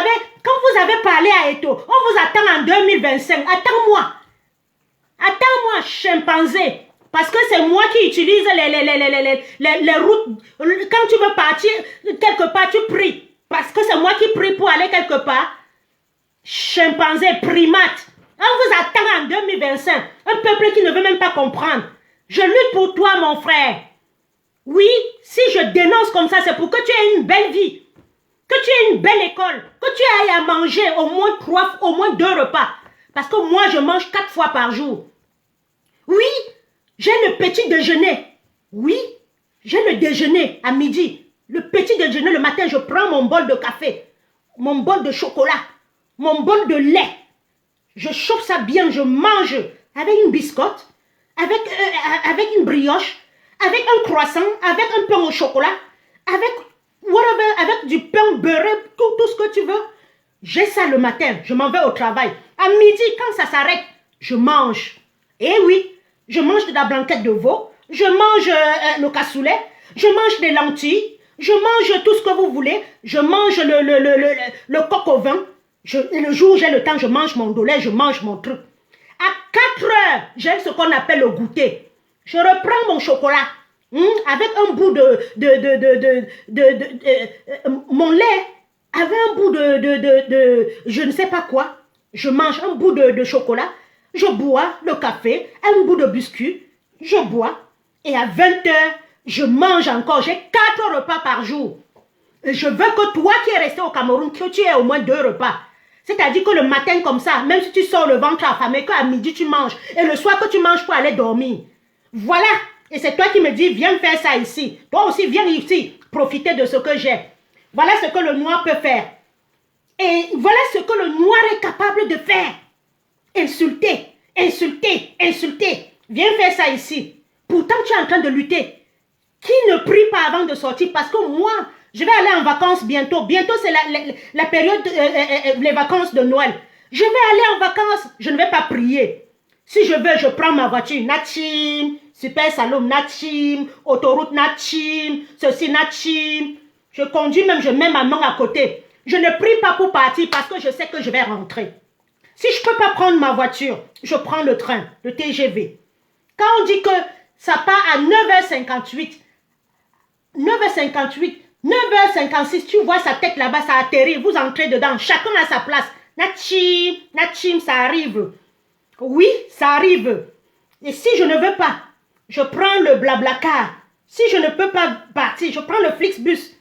avez parlé à Eto, on vous attend en 2025. Attends-moi, chimpanzé. Parce que c'est moi qui utilise les routes. Quand tu veux partir quelque part, tu pries. Parce que c'est moi qui prie pour aller quelque part. Chimpanzé, primate. On vous attend en 2025. Un peuple qui ne veut même pas comprendre. Je lutte pour toi, mon frère. Oui, si je dénonce comme ça, c'est pour que tu aies une belle vie. Que tu aies une belle école. Que tu ailles à manger au moins 2 repas. Parce que moi, je mange 4 fois par jour. Oui. J'ai le petit déjeuner. Oui, j'ai le déjeuner à midi. Le petit déjeuner, le matin, je prends mon bol de café, mon bol de chocolat, mon bol de lait. Je chauffe ça bien, je mange avec une biscotte, avec une brioche, avec un croissant, avec un pain au chocolat, avec du pain beurré, tout ce que tu veux. J'ai ça le matin, je m'en vais au travail. À midi, quand ça s'arrête, je mange. Et oui. Je mange de la blanquette de veau, je mange le cassoulet, je mange des lentilles, je mange tout ce que vous voulez, je mange le coq au vin. Le jour où j'ai le temps, je mange mon dolet, je mange mon truc. À 4 heures, j'ai ce qu'on appelle le goûter. Je reprends mon chocolat avec un bout mon lait, avec un bout je ne sais pas quoi. Je mange un bout de chocolat. Je bois le café, un bout de biscuit, je bois. Et à 20 h, je mange encore. J'ai 4 repas par jour. Et je veux que toi qui es resté au Cameroun, que tu aies au moins 2 repas. C'est-à-dire que le matin comme ça, même si tu sors le ventre affamé, qu'à midi tu manges. Et le soir que tu manges pour aller dormir. Voilà. Et c'est toi qui me dis, viens faire ça ici. Toi aussi, viens ici, profiter de ce que j'ai. Voilà ce que le noir peut faire. Et voilà ce que le noir est capable de faire. Insulter. Viens faire ça ici. Pourtant, tu es en train de lutter. Qui ne prie pas avant de sortir? Parce que moi, je vais aller en vacances bientôt. Bientôt, c'est la période, les vacances de Noël. Je vais aller en vacances. Je ne vais pas prier. Si je veux, je prends ma voiture. Natchim, Super Saloum, Natchim, autoroute Natchim, ceci Natchim. Je conduis même, je mets ma main à côté. Je ne prie pas pour partir parce que je sais que je vais rentrer. Si je ne peux pas prendre ma voiture, je prends le train, le TGV. Quand on dit que ça part à 9h58, 9h56, tu vois sa tête là-bas, ça atterrit, vous entrez dedans, chacun a sa place. Nachim, ça arrive. Oui, ça arrive. Et si je ne veux pas, je prends le Blablacar. Si je ne peux pas partir, je prends le Flixbus.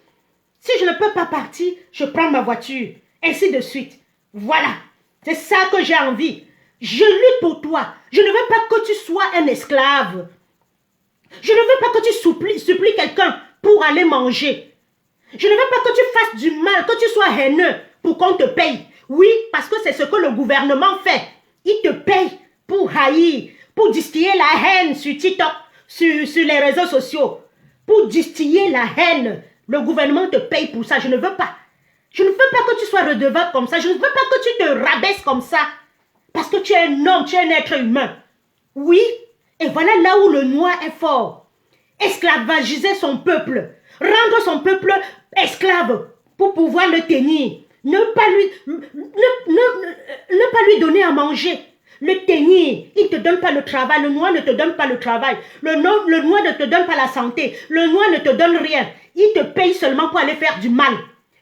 Si je ne peux pas partir, je prends ma voiture. Ainsi de suite. Voilà. C'est ça que j'ai envie. Je lutte pour toi. Je ne veux pas que tu sois un esclave. Je ne veux pas que tu supplies quelqu'un pour aller manger. Je ne veux pas que tu fasses du mal, que tu sois haineux pour qu'on te paye. Oui, parce que c'est ce que le gouvernement fait. Il te paye pour haïr, pour distiller la haine sur TikTok, sur les réseaux sociaux. Pour distiller la haine. Le gouvernement te paye pour ça. Je ne veux pas. Je ne veux pas que tu sois redevable comme ça. Je ne veux pas que tu te rabaisses comme ça. Parce que tu es un homme, tu es un être humain. Oui, et voilà là où le noir est fort. Esclavagiser son peuple. Rendre son peuple esclave pour pouvoir le tenir. Ne pas lui donner à manger. Le tenir. Il ne te donne pas le travail. Le noir ne te donne pas le travail. Le noir ne te donne pas la santé. Le noir ne te donne rien. Il te paye seulement pour aller faire du mal.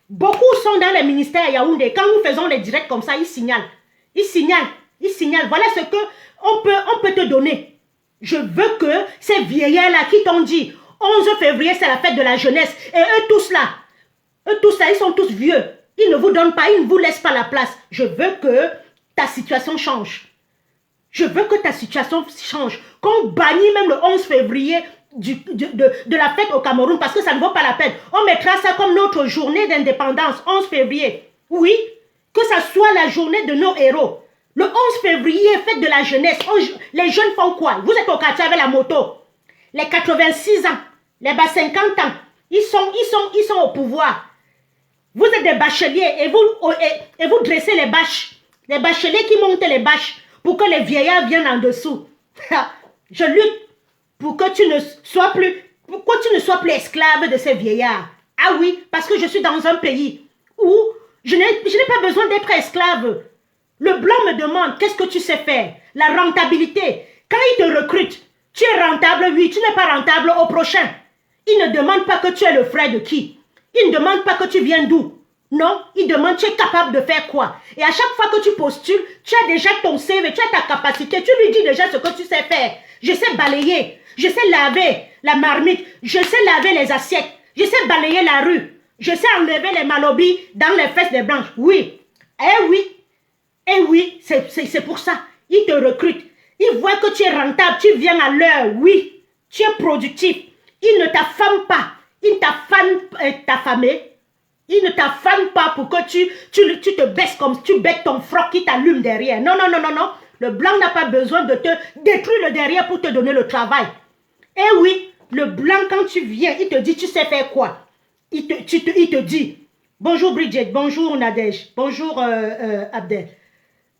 Beaucoup sont dans les ministères à Yaoundé. Quand nous faisons les directs comme ça, ils signalent. Ils signalent. Voilà ce qu'on peut te donner. Je veux que ces vieillards-là qui t'ont dit 11 février, c'est la fête de la jeunesse. Et eux tous là, ils sont tous vieux. Ils ne vous donnent pas, ils ne vous laissent pas la place. Je veux que ta situation change. Je veux que ta situation change. Qu'on bannit même le 11 février de la fête au Cameroun parce que ça ne vaut pas la peine. On mettra ça comme notre journée d'indépendance, 11 février. Oui, que ça soit la journée de nos héros. Le 11 février, fête de la jeunesse, les jeunes font quoi? Vous êtes au quartier avec la moto. Les 86 ans, les 50 ans, ils sont au pouvoir. Vous êtes des bacheliers et vous dressez les bâches. Les bacheliers qui montent les bâches pour que les vieillards viennent en dessous. Je lutte pour que tu ne sois plus esclave de ces vieillards. Ah oui, parce que je suis dans un pays où je n'ai pas besoin d'être esclave. Le blanc me demande, qu'est-ce que tu sais faire? La rentabilité. Quand il te recrute, tu es rentable, oui, tu n'es pas rentable au prochain. Il ne demande pas que tu es le frère de qui. Il ne demande pas que tu viens d'où. Non, il demande, tu es capable de faire quoi? Et à chaque fois que tu postules, tu as déjà ton CV, tu as ta capacité, tu lui dis déjà ce que tu sais faire. Je sais balayer, je sais laver la marmite, je sais laver les assiettes, je sais balayer la rue, je sais enlever les malobis dans les fesses des blanches. Oui, eh oui, c'est pour ça. Il te recrute. Il voit que tu es rentable, tu viens à l'heure, oui. Tu es productif. Il ne t'affame pas. Il ne t'affame pas pour que tu te baisses comme tu bêtes ton froc qui t'allume derrière. Non. Le blanc n'a pas besoin de te détruire le derrière pour te donner le travail. Eh oui, le blanc, quand tu viens, il te dit, tu sais faire quoi? Il te dit, bonjour Bridget, bonjour Nadège, bonjour Abdel.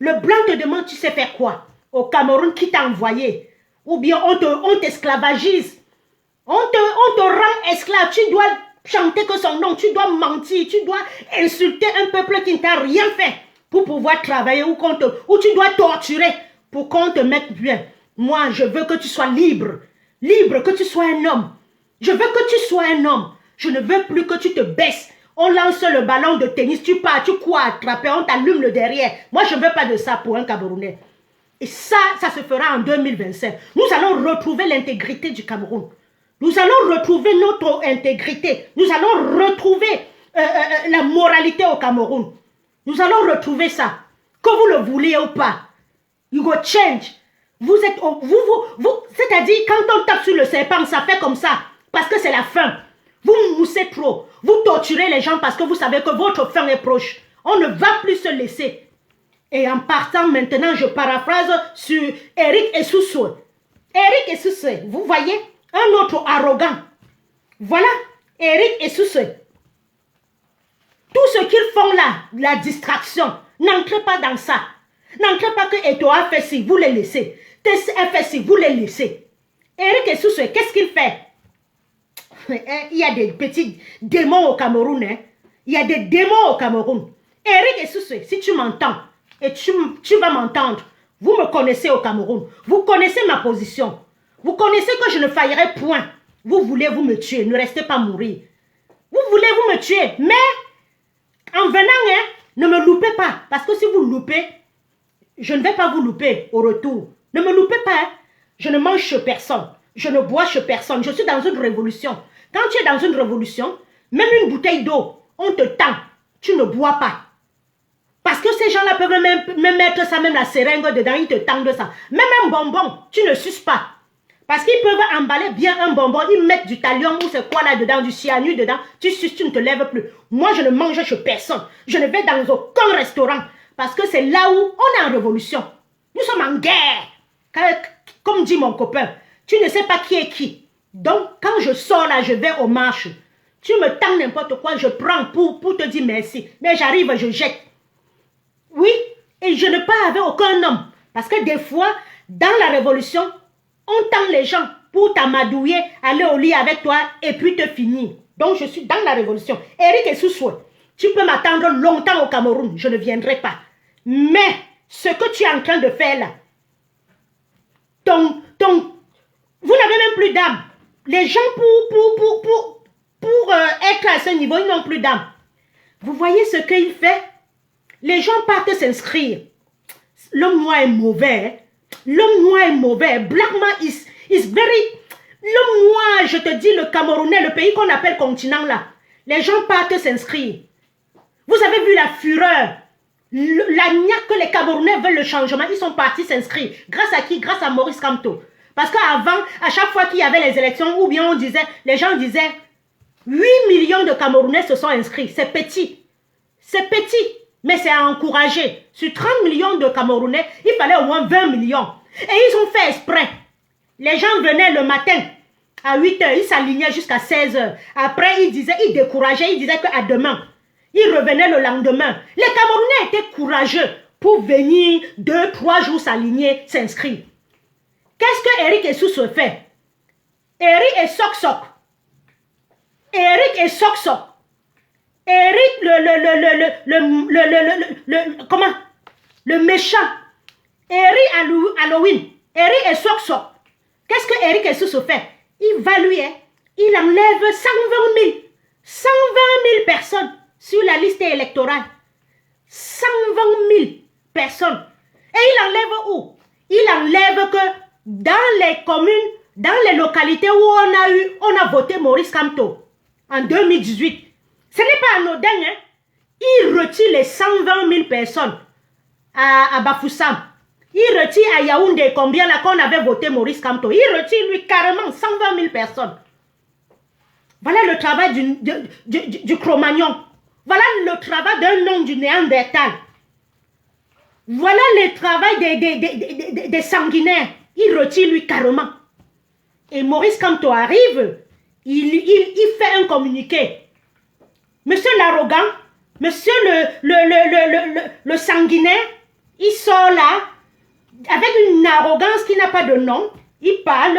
Le blanc te demande, tu sais faire quoi? Au Cameroun, qui t'a envoyé? Ou bien on t'esclavagise. On te rend esclave. Tu dois chanter que son nom. Tu dois mentir. Tu dois insulter un peuple qui ne t'a rien fait pour pouvoir travailler. Ou tu dois torturer pour qu'on te mette bien. Moi, je veux que tu sois libre. Libre, que tu sois un homme. Je veux que tu sois un homme. Je ne veux plus que tu te baisses. On lance le ballon de tennis, tu pars, tu cours attraper, on t'allume le derrière. Moi, je ne veux pas de ça pour un Camerounais. Et ça se fera en 2025. Nous allons retrouver l'intégrité du Cameroun. Nous allons retrouver notre intégrité. Nous allons retrouver la moralité au Cameroun. Nous allons retrouver ça. Que vous le vouliez ou pas. You go change. C'est-à-dire, quand on tape sur le serpent, ça fait comme ça. Parce que c'est la fin. Vous moussez trop. Vous torturez les gens parce que vous savez que votre fin est proche. On ne va plus se laisser. Et en partant maintenant, je paraphrase sur Eric Essoussou. Eric Essoussou, vous voyez, un autre arrogant. Voilà, Eric Essoussou. Tout ce qu'ils font là, la distraction, n'entrez pas dans ça. N'entrez pas que Eto a fait si, vous les laissez. TC a fait si, vous les laissez. Eric Essoussou, qu'est-ce qu'il fait? Il y a des petits démons au Cameroun. Hein? Il y a des démons au Cameroun. Eric Essoussou, si tu m'entends, et tu vas m'entendre, vous me connaissez au Cameroun. Vous connaissez ma position. Vous connaissez que je ne faillirai point. Vous voulez vous me tuer, ne restez pas mourir. Vous voulez vous me tuer, mais en venant, hein, ne me loupez loupez pas. Parce que si vous loupez, je ne vais pas vous louper au retour. Ne me loupez pas. Hein. Je ne mange chez personne. Je ne bois chez personne. Je suis dans une révolution. Quand tu es dans une révolution, même une bouteille d'eau, on te tend. Tu ne bois pas. Parce que ces gens-là peuvent même mettre ça, même la seringue dedans, ils te tendent ça. Même un bonbon, tu ne suces pas. Parce qu'ils peuvent emballer bien un bonbon, ils mettent du thallium ou c'est quoi là dedans, du cyanure dedans, tu suces, tu ne te lèves plus. Moi, je ne mange chez personne. Je ne vais dans aucun restaurant. Parce que c'est là où on est en révolution. Nous sommes en guerre. Comme dit mon copain, tu ne sais pas qui est qui. Donc, quand je sors là, je vais aux marches. Tu me tends n'importe quoi, je prends pour te dire merci. Mais j'arrive, je jette. Oui, et je ne parle avec aucun homme. Parce que des fois, dans la révolution, on tend les gens pour t'amadouiller, aller au lit avec toi et puis te finir. Donc, je suis dans la révolution. Eric est sous souhait. Tu peux m'attendre longtemps au Cameroun, je ne viendrai pas. Mais, ce que tu es en train de faire là, vous n'avez même plus d'âme. Les gens, pour être à ce niveau, ils n'ont plus d'âme. Vous voyez ce qu'il fait? Les gens partent s'inscrire. L'homme noir est mauvais. Hein? L'homme noir est mauvais. Black man is very... L'homme noir, je te dis, le Camerounais, le pays qu'on appelle continent là. Les gens partent s'inscrire. Vous avez vu la fureur. La niaque que les Camerounais veulent le changement. Ils sont partis s'inscrire. Grâce à qui? Grâce à Maurice Kamto. Parce qu'avant, à chaque fois qu'il y avait les élections, ou bien on disait, les gens disaient, 8 millions de Camerounais se sont inscrits. C'est petit. C'est petit. Mais c'est à encourager. Sur 30 millions de Camerounais, il fallait au moins 20 millions. Et ils ont fait exprès. Les gens venaient le matin à 8 h, ils s'alignaient jusqu'à 16 h. Après, ils décourageaient, ils disaient qu'à demain. Ils revenaient le lendemain. Les Camerounais étaient courageux pour venir 2-3 jours s'aligner, s'inscrire. Qu'est-ce que Eric Essou se fait? Eric est soc-soc. Eric est soc-soc. Eric, le méchant. Eric Halloween. Eric est soc-soc. Qu'est-ce que Eric Essou se fait? Il va lui, il enlève 120 000 personnes sur la liste électorale. 120 000 personnes. Et il enlève où? Il enlève que dans les communes, dans les localités où on a voté Maurice Kamto en 2018. Ce n'est pas anodin, hein? Il retire les 120 000 personnes à Bafoussam. Il retire à Yaoundé combien là qu'on avait voté Maurice Kamto. Il retire lui carrément 120 000 personnes. Voilà le travail du Cro-Magnon. Voilà le travail d'un homme du Néandertal. Voilà le travail des sanguinaires. Il retire lui carrément. Et Maurice Kamto arrive, il fait un communiqué. Monsieur l'arrogant, monsieur le sanguinaire, il sort là, avec une arrogance qui n'a pas de nom, il parle.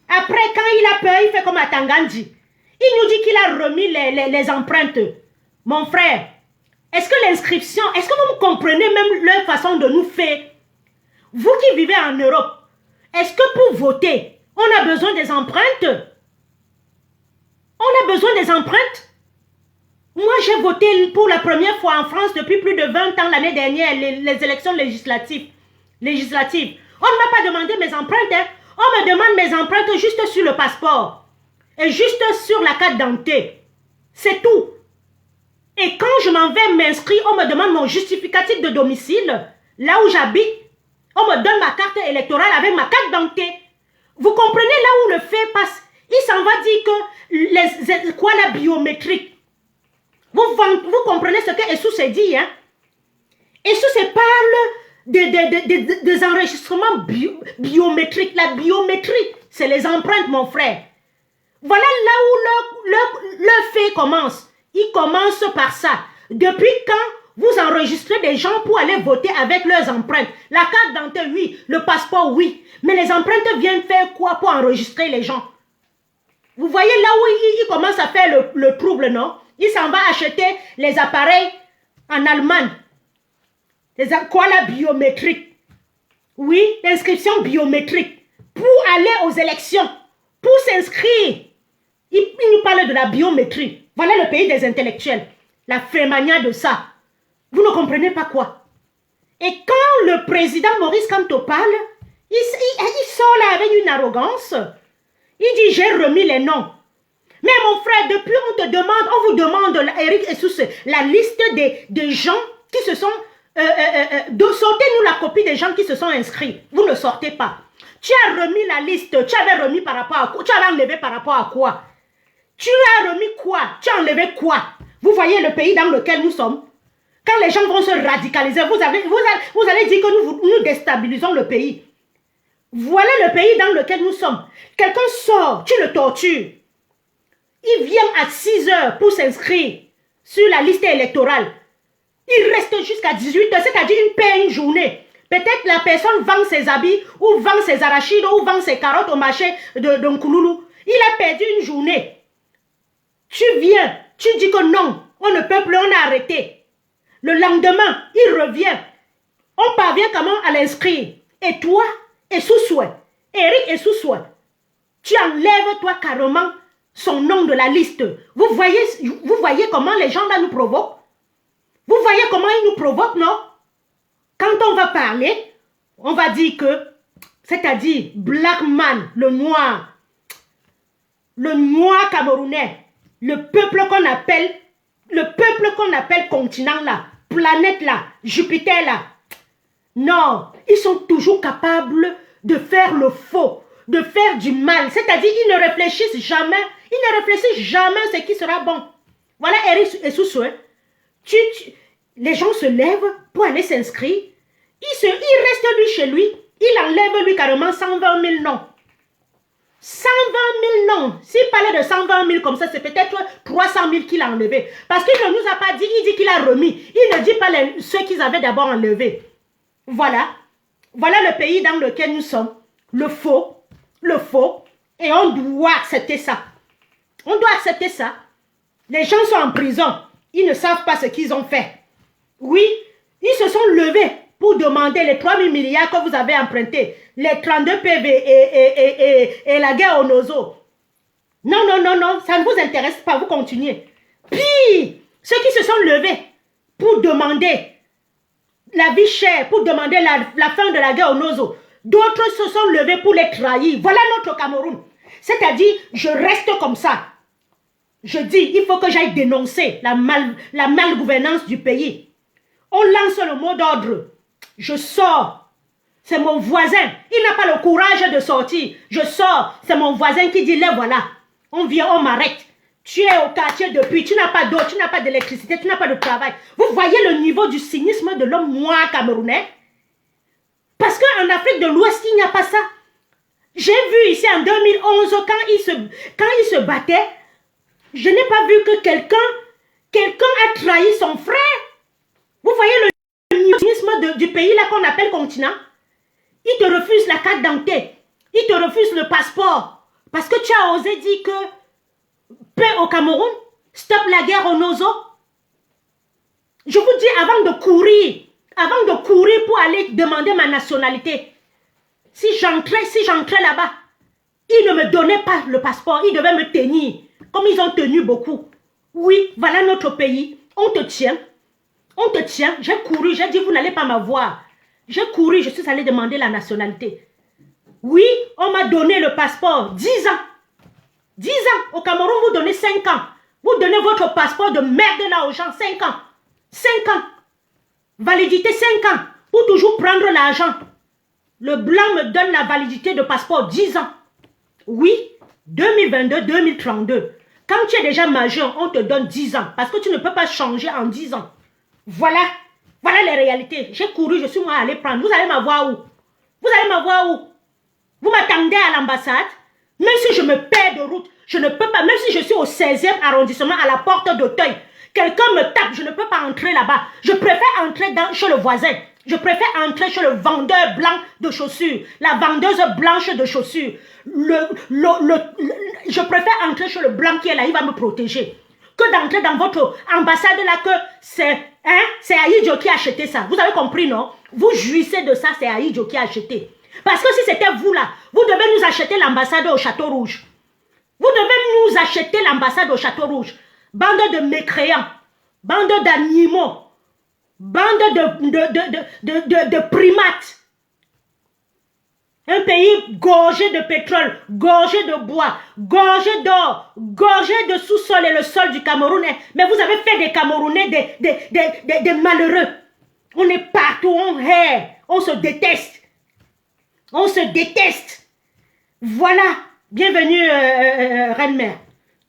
Après, quand il a peur, il fait comme à Tangandji. Il nous dit qu'il a remis les empreintes. Mon frère, est-ce que l'inscription, est-ce que vous me comprenez même leur façon de nous faire? Vous qui vivez en Europe, est-ce que pour voter, on a besoin des empreintes? On a besoin des empreintes? Moi, j'ai voté pour la première fois en France depuis plus de 20 ans l'année dernière, les élections législatives. On ne m'a pas demandé mes empreintes. Hein. On me demande mes empreintes juste sur le passeport. Et juste sur la carte d'identité. C'est tout. Et quand je m'en vais m'inscrire, on me demande mon justificatif de domicile. Là où j'habite, on me donne ma carte électorale avec ma carte d'identité. Vous comprenez là où le fait passe? Il s'en va dire que quoi la biométrique. Vous comprenez ce que Essou s'est dit, hein? Essou se parle des enregistrements biométriques. La biométrie, c'est les empreintes, mon frère. Voilà là où le fait commence. Il commence par ça. Depuis quand vous enregistrez des gens pour aller voter avec leurs empreintes? La carte d'identité, oui. Le passeport, oui. Mais les empreintes viennent faire quoi pour enregistrer les gens? Vous voyez là où il commence à faire le trouble, non? Il s'en va acheter les appareils en Allemagne. Quoi la biométrique? Oui, l'inscription biométrique. Pour aller aux élections. Pour s'inscrire. Il nous parle de la biométrie. Voilà le pays des intellectuels. La frémania de ça. Vous ne comprenez pas quoi? Et quand le président Maurice Kamto parle, il sort là avec une arrogance. Il dit, j'ai remis les noms. Mais mon frère, depuis on vous demande, Eric Essous, la liste des gens qui se sont... sortez-nous la copie des gens qui se sont inscrits. Vous ne sortez pas. Tu as remis la liste. Tu avais remis par rapport à quoi? Tu avais enlevé par rapport à quoi? Tu as remis quoi? Tu as enlevé quoi? Vous voyez le pays dans lequel nous sommes? Quand les gens vont se radicaliser, vous allez dire que nous déstabilisons le pays. Voilà le pays dans lequel nous sommes. Quelqu'un sort, tu le tortures. Il vient à 6 heures pour s'inscrire sur la liste électorale. Il reste jusqu'à 18 heures, c'est-à-dire il paie une journée. Peut-être la personne vend ses habits, ou vend ses arachides, ou vend ses carottes au marché de Nkouloulou. Il a perdu une journée. Tu viens, tu dis que non, on ne peut plus, on a arrêté. Le lendemain, il revient. On parvient comment à l'inscrire. Et toi, Essoussoué, Eric Essoussoué, tu enlèves toi carrément son nom de la liste. Vous voyez comment les gens là nous provoquent? Vous voyez comment ils nous provoquent, non? Quand on va parler, on va dire que, c'est-à-dire Black Man, le noir camerounais, le peuple qu'on appelle continent là, planète là, Jupiter là. Non, ils sont toujours capables de faire le faux, de faire du mal. C'est-à-dire ils ne réfléchissent jamais, à ce qui sera bon. Voilà Eric Essoussoué. Les gens se lèvent pour aller s'inscrire. Il reste lui chez lui. Il enlève lui carrément 120 000 noms. 120 000 noms. S'il parlait de 120 000 comme ça, c'est peut-être 300 000 qu'il a enlevé. Parce qu'il ne nous a pas dit, il dit qu'il a remis. Il ne dit pas ceux qu'ils avaient d'abord enlevés. Voilà. Voilà le pays dans lequel nous sommes. Le faux. Et on doit accepter ça. On doit accepter ça. Les gens sont en prison. Ils ne savent pas ce qu'ils ont fait. Oui, ils se sont levés pour demander les 3 000 milliards que vous avez empruntés, les 32 PV et la guerre au Nozo. Non, ça ne vous intéresse pas, vous continuez. Puis, ceux qui se sont levés pour demander la vie chère, pour demander la fin de la guerre au Nozo, d'autres se sont levés pour les trahir. Voilà notre Cameroun. C'est-à-dire, je reste comme ça. Je dis, il faut que j'aille dénoncer la malgouvernance du pays. On lance le mot d'ordre. Je sors. C'est mon voisin. Il n'a pas le courage de sortir. Je sors. C'est mon voisin qui dit, les voilà. On vient, on m'arrête. Tu es au quartier depuis. Tu n'as pas d'eau, tu n'as pas d'électricité, tu n'as pas de travail. Vous voyez le niveau du cynisme de l'homme noir camerounais? Parce qu'en Afrique de l'Ouest, il n'y a pas ça. J'ai vu ici en 2011, quand il se battait, je n'ai pas vu que quelqu'un a trahi son frère. Vous voyez le cynisme du pays là qu'on appelle continent? Il te refuse la carte d'identité. Il te refuse le passeport. Parce que tu as osé dire que paix au Cameroun, stop la guerre au Nozo. Je vous dis, avant de courir pour aller demander ma nationalité, si j'entrais là-bas, ils ne me donnaient pas le passeport, ils devaient me tenir, comme ils ont tenu beaucoup. Oui, voilà notre pays, on te tient. J'ai couru, j'ai dit vous n'allez pas m'avoir. J'ai couru, je suis allé demander la nationalité. Oui, on m'a donné le passeport, 10 ans. 10 ans, au Cameroun vous donnez 5 ans. Vous donnez votre passeport de merde là aux gens, 5 ans. 5 ans. Validité 5 ans, pour toujours prendre l'argent. Le blanc me donne la validité de passeport, 10 ans. Oui, 2022-2032. Quand tu es déjà majeur, on te donne 10 ans. Parce que tu ne peux pas changer en 10 ans. Voilà les réalités. J'ai couru, je suis moi allé prendre. Vous allez m'avoir où? Vous m'attendez à l'ambassade? Même si je me perds de route, je ne peux pas. Même si je suis au 16e arrondissement à la porte d'Auteuil, quelqu'un me tape, je ne peux pas entrer là-bas. Je préfère entrer chez le voisin. Je préfère entrer chez le vendeur blanc de chaussures, la vendeuse blanche de chaussures. Je préfère entrer chez le blanc qui est là, il va me protéger. Que d'entrer dans votre ambassade là que c'est Aïdjo qui a acheté ça. Vous avez compris, non? Vous jouissez de ça, c'est Aïdjo qui a acheté. Parce que si c'était vous là, vous devez nous acheter l'ambassade au Château Rouge. Vous devez nous acheter l'ambassade au Château Rouge. Bande de mécréants, bande d'animaux. Bande de primates. Un pays gorgé de pétrole, gorgé de bois, gorgé d'or, gorgé de sous-sol et le sol du Cameroun. Mais vous avez fait des Camerounais des malheureux. On est partout, on hait, on se déteste. On se déteste. Voilà. Bienvenue, Reine-Mère.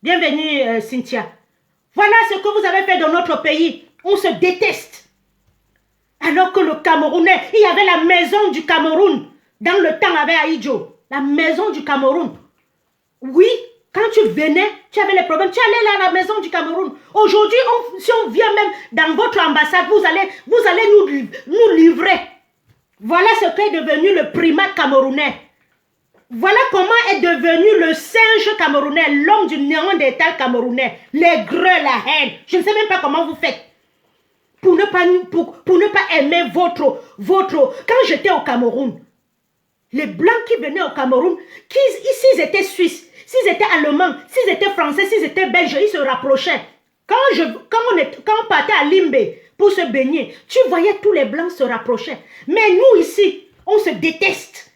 Bienvenue, Cynthia. Voilà ce que vous avez fait dans notre pays. On se déteste. Alors que le Camerounais, il y avait la maison du Cameroun. Dans le temps avec Aïdjo, la maison du Cameroun. Oui, quand tu venais, tu avais les problèmes. Tu allais là à la maison du Cameroun. Aujourd'hui, si on vient même dans votre ambassade, vous allez nous livrer. Voilà ce qu'est devenu le primate camerounais. Voilà comment est devenu le singe camerounais, l'homme du néandertal camerounais. Les greux, la haine. Je ne sais même pas comment vous faites. Pour ne pas aimer votre... Quand j'étais au Cameroun, les Blancs qui venaient au Cameroun, s'ils étaient Suisses, s'ils étaient Allemands, s'ils étaient Français, s'ils étaient Belges, ils se rapprochaient. Quand on partait à Limbe pour se baigner, tu voyais tous les Blancs se rapprocher. Mais nous ici, on se déteste.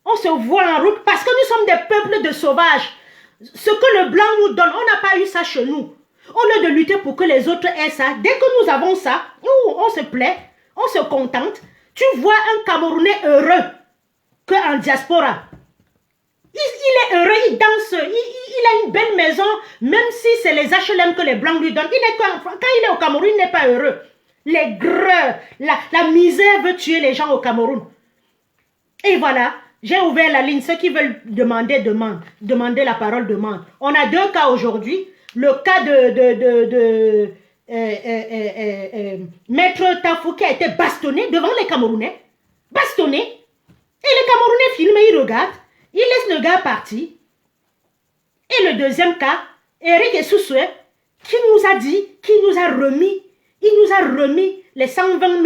On se voit en route parce que nous sommes des peuples de sauvages. Ce que le Blanc nous donne, on n'a pas eu ça chez nous. Au lieu de lutter pour que les autres aient ça, dès que nous avons ça, on se plaît, on se contente. Tu vois un Camerounais heureux qu'en diaspora. Il est heureux, il danse, il a une belle maison, même si c'est les HLM que les Blancs lui donnent. Quand il est au Cameroun, il n'est pas heureux. Les greux, la misère veut tuer les gens au Cameroun. Et voilà, j'ai ouvert la ligne. Ceux qui veulent demander la parole, demandent. On a deux cas aujourd'hui. Le cas de Maître Tafou qui a été bastonné devant les Camerounais. Bastonné. Et les Camerounais filment, ils regardent, ils laissent le gars partir. Et le deuxième cas, Eric Essoussoué, qui nous a dit, il nous a remis les 120 000.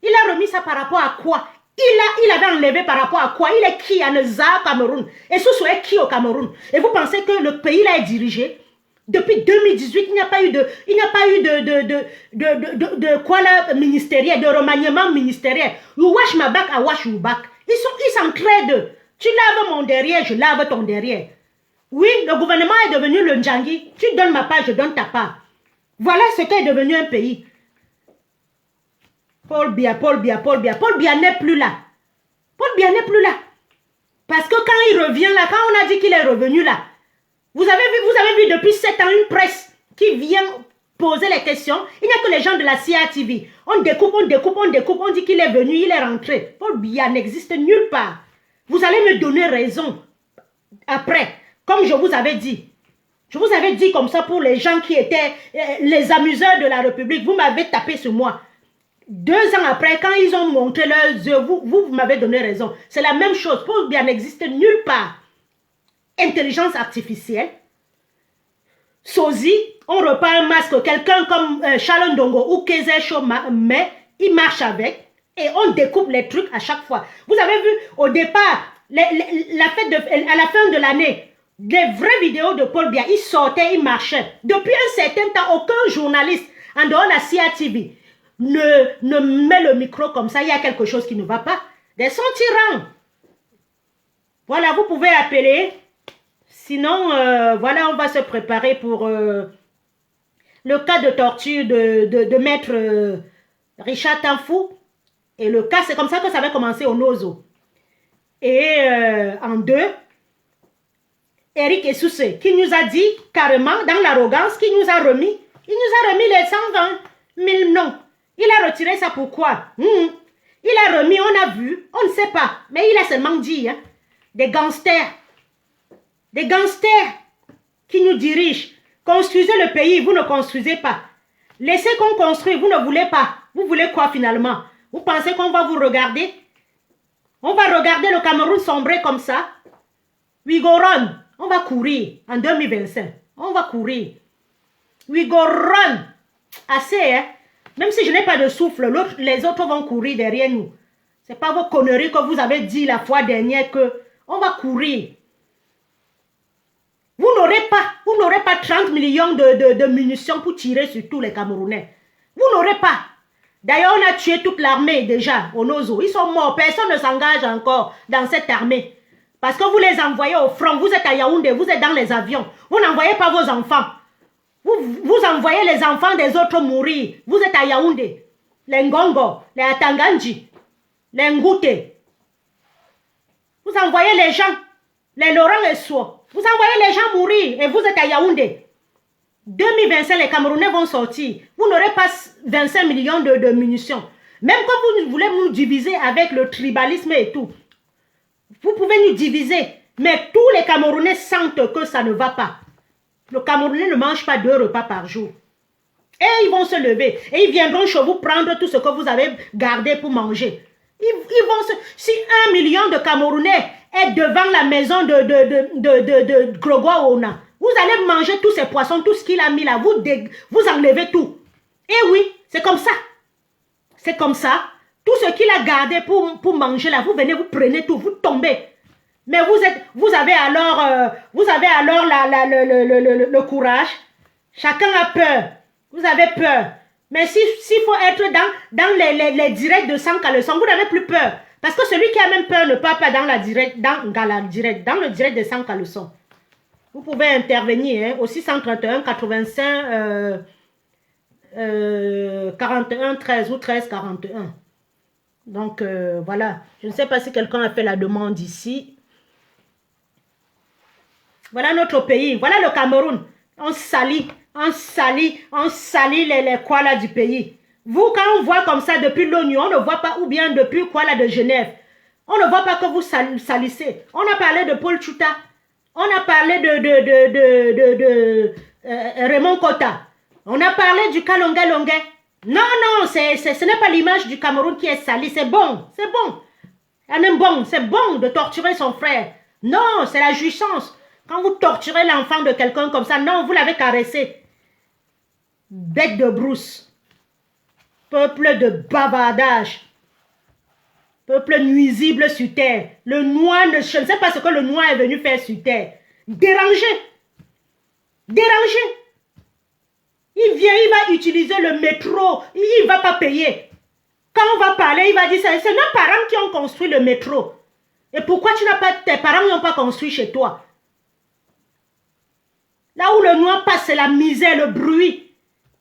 Il a remis ça par rapport à quoi? Il avait enlevé par rapport à quoi? Il est qui à Neza, Cameroun? Essoussoué est qui au Cameroun? Et vous pensez que le pays là est dirigé? Depuis 2018, il n'y a pas eu de quoi là ministériel, de remaniement ministériel. You wash my back, I wash your back. Ils s'entraident. Tu laves mon derrière, je lave ton derrière. Oui, le gouvernement est devenu le Ndjangi. Tu donnes ma part, je donne ta part. Voilà ce qu'est devenu un pays. Paul Biya n'est plus là. Paul Biya n'est plus là. Parce que quand il revient là, quand on a dit qu'il est revenu là, vous avez vu depuis 7 ans une presse qui vient poser les questions. Il n'y a que les gens de la CATV. On découpe, on dit qu'il est venu, il est rentré. Paul Biya n'existe nulle part. Vous allez me donner raison après, comme je vous avais dit. Je vous avais dit comme ça pour les gens qui étaient les amuseurs de la République. Vous m'avez tapé sur moi. 2 ans après, quand ils ont montré leurs yeux, vous m'avez donné raison. C'est la même chose. Paul Biya n'existe nulle part. Intelligence artificielle. Sosie, on repart un masque. Quelqu'un comme Charles Ndongo ou Keze Show, mais il marche avec. Et on découpe les trucs à chaque fois. Vous avez vu, au départ, à la fin de l'année, des vraies vidéos de Paul Biya, il sortait, il marchait. Depuis un certain temps, aucun journaliste, en dehors de la CATV, ne met le micro comme ça. Il y a quelque chose qui ne va pas. Des sons tyrans. Voilà, vous pouvez appeler. Sinon, voilà, on va se préparer pour le cas de torture de maître Richard Tanfou. Et le cas, c'est comme ça que ça va commencer au Nozo. Et en 2, Eric Essoussé, qui nous a dit carrément, dans l'arrogance, il nous a remis les 120 000 noms. Il a retiré ça pourquoi? Il a remis, on a vu, on ne sait pas. Mais il a seulement dit, hein, des gangsters. Des gangsters qui nous dirigent. Construisez le pays, vous ne construisez pas. Laissez qu'on construise, vous ne voulez pas. Vous voulez quoi finalement? Vous pensez qu'on va vous regarder? On va regarder le Cameroun sombrer comme ça? We go run. On va courir en 2025. On va courir. We go run. Assez, hein? Même si je n'ai pas de souffle, les autres vont courir derrière nous. Ce n'est pas vos conneries que vous avez dit la fois dernière que on va courir. Vous n'aurez pas 30 millions de munitions pour tirer sur tous les Camerounais. Vous n'aurez pas. D'ailleurs, on a tué toute l'armée déjà, au Nozo. Ils sont morts. Personne ne s'engage encore dans cette armée. Parce que vous les envoyez au front. Vous êtes à Yaoundé, vous êtes dans les avions. Vous n'envoyez pas vos enfants. Vous envoyez les enfants des autres mourir. Vous êtes à Yaoundé. Les Ngongo, les Atanganji, les Ngouté. Vous envoyez les gens, les Laurent et Soi. Vous envoyez les gens mourir et vous êtes à Yaoundé. 2025, les Camerounais vont sortir. Vous n'aurez pas 25 millions de munitions. Même quand vous voulez nous diviser avec le tribalisme et tout, vous pouvez nous diviser. Mais tous les Camerounais sentent que ça ne va pas. Le Camerounais ne mange pas 2 repas par jour. Et ils vont se lever. Et ils viendront chez vous prendre tout ce que vous avez gardé pour manger. Ils vont se... Si 1 million de Camerounais est devant la maison de Grogwa Ona, vous allez manger tous ces poissons, tout ce qu'il a mis là. Vous enlevez tout. Et oui, c'est comme ça. C'est comme ça. Tout ce qu'il a gardé pour manger là, vous venez, vous prenez tout, vous tombez. Mais vous avez alors le courage. Chacun a peur. Vous avez peur. Mais s'il faut être dans les directs de 100 caleçons, vous n'avez plus peur. Parce que celui qui a même peur ne part pas dans le direct de 100 caleçons. Vous pouvez intervenir au 631 85 41 13 ou 13 41. Donc voilà. Je ne sais pas si quelqu'un a fait la demande ici. Voilà notre pays. Voilà le Cameroun. On salit les Kuala du pays. Vous, quand on voit comme ça depuis l'ONU, on ne voit pas, ou bien depuis Kuala de Genève, on ne voit pas que vous salissez. On a parlé de Paul Chouta. On a parlé de Raymond Kota. On a parlé du Kalonga Longa. Non, ce n'est pas l'image du Cameroun qui est salie. C'est bon, c'est bon. C'est bon de torturer son frère. Non, c'est la jouissance. Quand vous torturez l'enfant de quelqu'un comme ça, non, vous l'avez caressé. Bête de brousse. Peuple de bavardage. Peuple nuisible sur terre. Le noir, je ne sais pas ce que le noir est venu faire sur terre. Déranger. Déranger. Il vient, il va utiliser le métro. Il ne va pas payer. Quand on va parler, il va dire, c'est nos parents qui ont construit le métro. Et pourquoi tes parents n'ont pas construit chez toi? Là où le noir passe, c'est la misère, le bruit.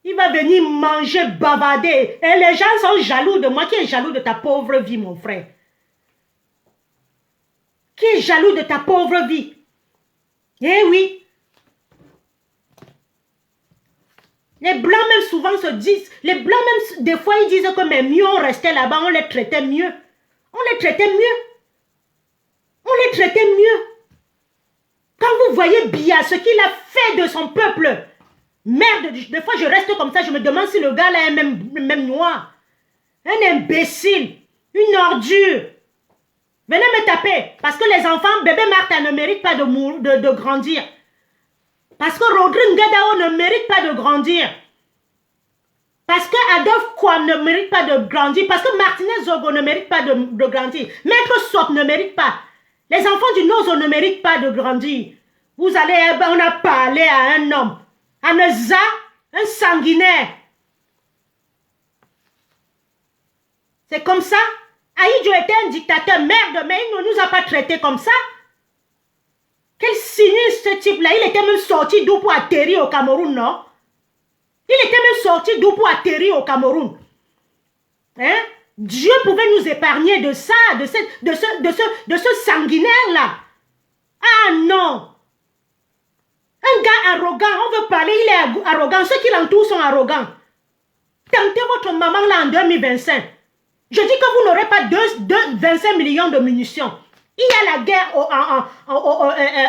Il va venir manger, bavarder. Et les gens sont jaloux de moi. Qui est jaloux de ta pauvre vie, mon frère? Qui est jaloux de ta pauvre vie? Eh oui. Les Blancs même souvent se disent, les Blancs même des fois ils disent que mais mieux on restait là-bas, on les traitait mieux. On les traitait mieux. On les traitait mieux. Quand vous voyez Biya, ce qu'il a fait de son peuple, merde, des fois je reste comme ça, je me demande si le gars là est même noir. Un imbécile, une ordure. Venez me taper, parce que les enfants, bébé Martha ne méritent pas de grandir. Parce que Rodrigue Ngadao ne mérite pas de grandir. Parce que Adolphe Kwam ne mérite pas de grandir. Parce que Martinez Zogo ne mérite pas de grandir. Maître Sop ne mérite pas. Les enfants du Nozo ne méritent pas de grandir. Vous allez, on a parlé à un homme. Aneza, un sanguinaire. C'est comme ça. Aïdjo était un dictateur. Merde, mais il ne nous a pas traités comme ça. Quel sinistre ce type-là. Il était même sorti d'où pour atterrir au Cameroun, non? Il était même sorti d'où pour atterrir au Cameroun. Hein? Dieu pouvait nous épargner de ça, de ce sanguinaire-là. Ah non! Un gars arrogant, on veut parler, il est arrogant. Ceux qui l'entourent sont arrogants. Tentez votre maman là en 2025. Je dis que vous n'aurez pas 25 millions de munitions. Il y a la guerre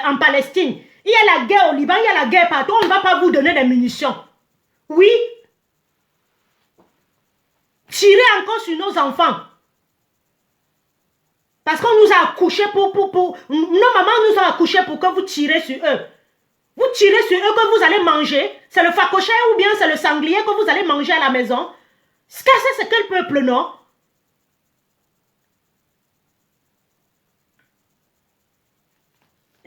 en Palestine. Il y a la guerre au Liban, il y a la guerre partout. On ne va pas vous donner des munitions. Oui. Tirez encore sur nos enfants. Parce qu'on nous a accouchés nos mamans nous ont accouchés pour que vous tirez sur eux. Vous tirez sur eux que vous allez manger. C'est le facochère ou bien c'est le sanglier que vous allez manger à la maison. Ça, c'est quel peuple, non?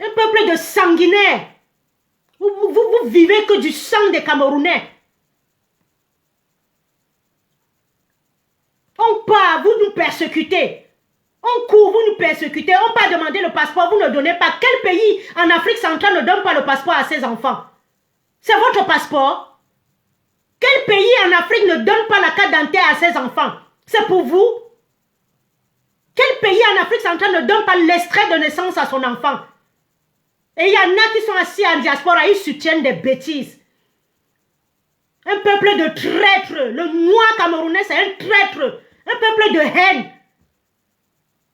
Un peuple de sanguinaires. Vous vivez que du sang des Camerounais. nous persécutez. On court, vous nous persécutez. On pas demandé le passeport, vous ne donnez pas. Quel pays en Afrique centrale ne donne pas le passeport à ses enfants? C'est votre passeport. Quel pays en Afrique ne donne pas la carte d'identité à ses enfants? C'est pour vous. Quel pays en Afrique centrale ne donne pas l'extrait de naissance à son enfant? Et il y en a qui sont assis en diaspora, ils soutiennent des bêtises. Un peuple de traîtres. Le noir camerounais, c'est un traître. Un peuple de haine.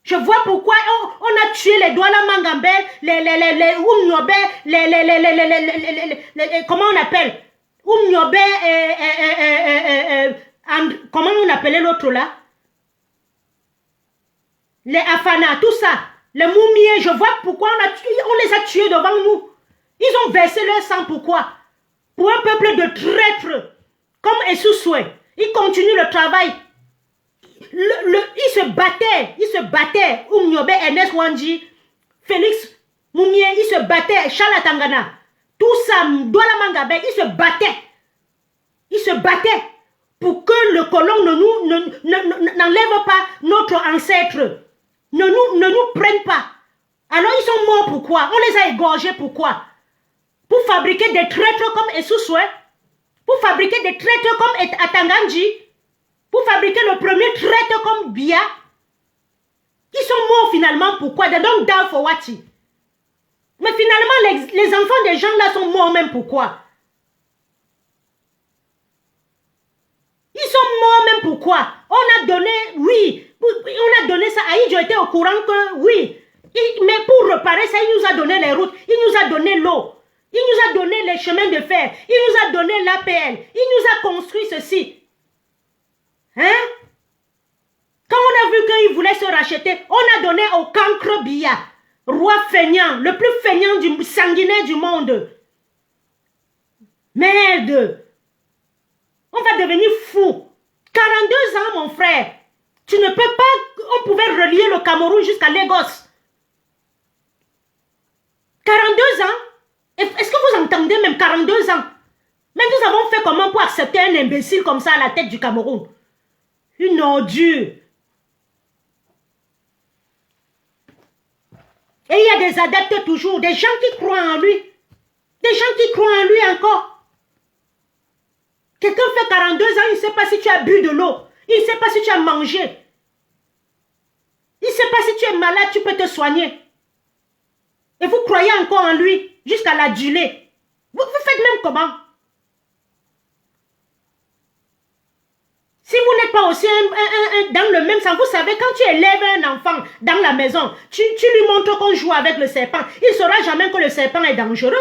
Je vois pourquoi on a tué les Douala Mangambé, les Oumniobe, comment on appelle? Oumniobe, comment on appelait l'autre là? Les Afana, tout ça. Les Moumiers, je vois pourquoi on les a tués devant nous. Ils ont versé leur sang, pourquoi? Pour un peuple de traîtres, comme Essoussoué. Ils continuent le travail. Ils se battaient. Oumniobe, Ernest Wandji, Félix Moumier, ils se battaient. Charles Tangana, tout ça, Douala Mangabé, ils se battaient. Ils se battaient pour que le colon n'enlève pas notre ancêtre. Ne nous prennent pas. Alors ils sont morts pourquoi? On les a égorgés pourquoi? Pour fabriquer des traîtres comme Essoussoué, pour fabriquer des traîtres comme Atanganji, pour fabriquer le premier traître comme Bia. Ils sont morts finalement pourquoi? They don't die for what? Mais finalement les enfants des gens là sont morts même pourquoi? Ils sont morts même pourquoi? On a donné, oui, on a donné ça. Aïdjo était au courant que, oui. Mais pour réparer ça, il nous a donné les routes. Il nous a donné l'eau. Il nous a donné les chemins de fer. Il nous a donné l'APL. Il nous a construit ceci. Hein? Quand on a vu qu'il voulait se racheter, on a donné au cancre Biya, roi feignant, le plus feignant, sanguinaire du monde. Merde! On va devenir fou. 42 ans, mon frère. Tu ne peux pas... On pouvait relier le Cameroun jusqu'à Lagos. 42 ans? Est-ce que vous entendez même 42 ans? Mais nous avons fait comment pour accepter un imbécile comme ça à la tête du Cameroun? Une ordure. Et il y a des adeptes toujours, des gens qui croient en lui. Des gens qui croient en lui encore. Quelqu'un fait 42 ans, il ne sait pas si tu as bu de l'eau. Il ne sait pas si tu as mangé. Il ne sait pas si tu es malade, tu peux te soigner. Et vous croyez encore en lui, jusqu'à l'adulé. Vous faites même comment? Si vous n'êtes pas aussi dans le même sens, vous savez, quand tu élèves un enfant dans la maison, tu lui montres qu'on joue avec le serpent. Il ne saura jamais que le serpent est dangereux.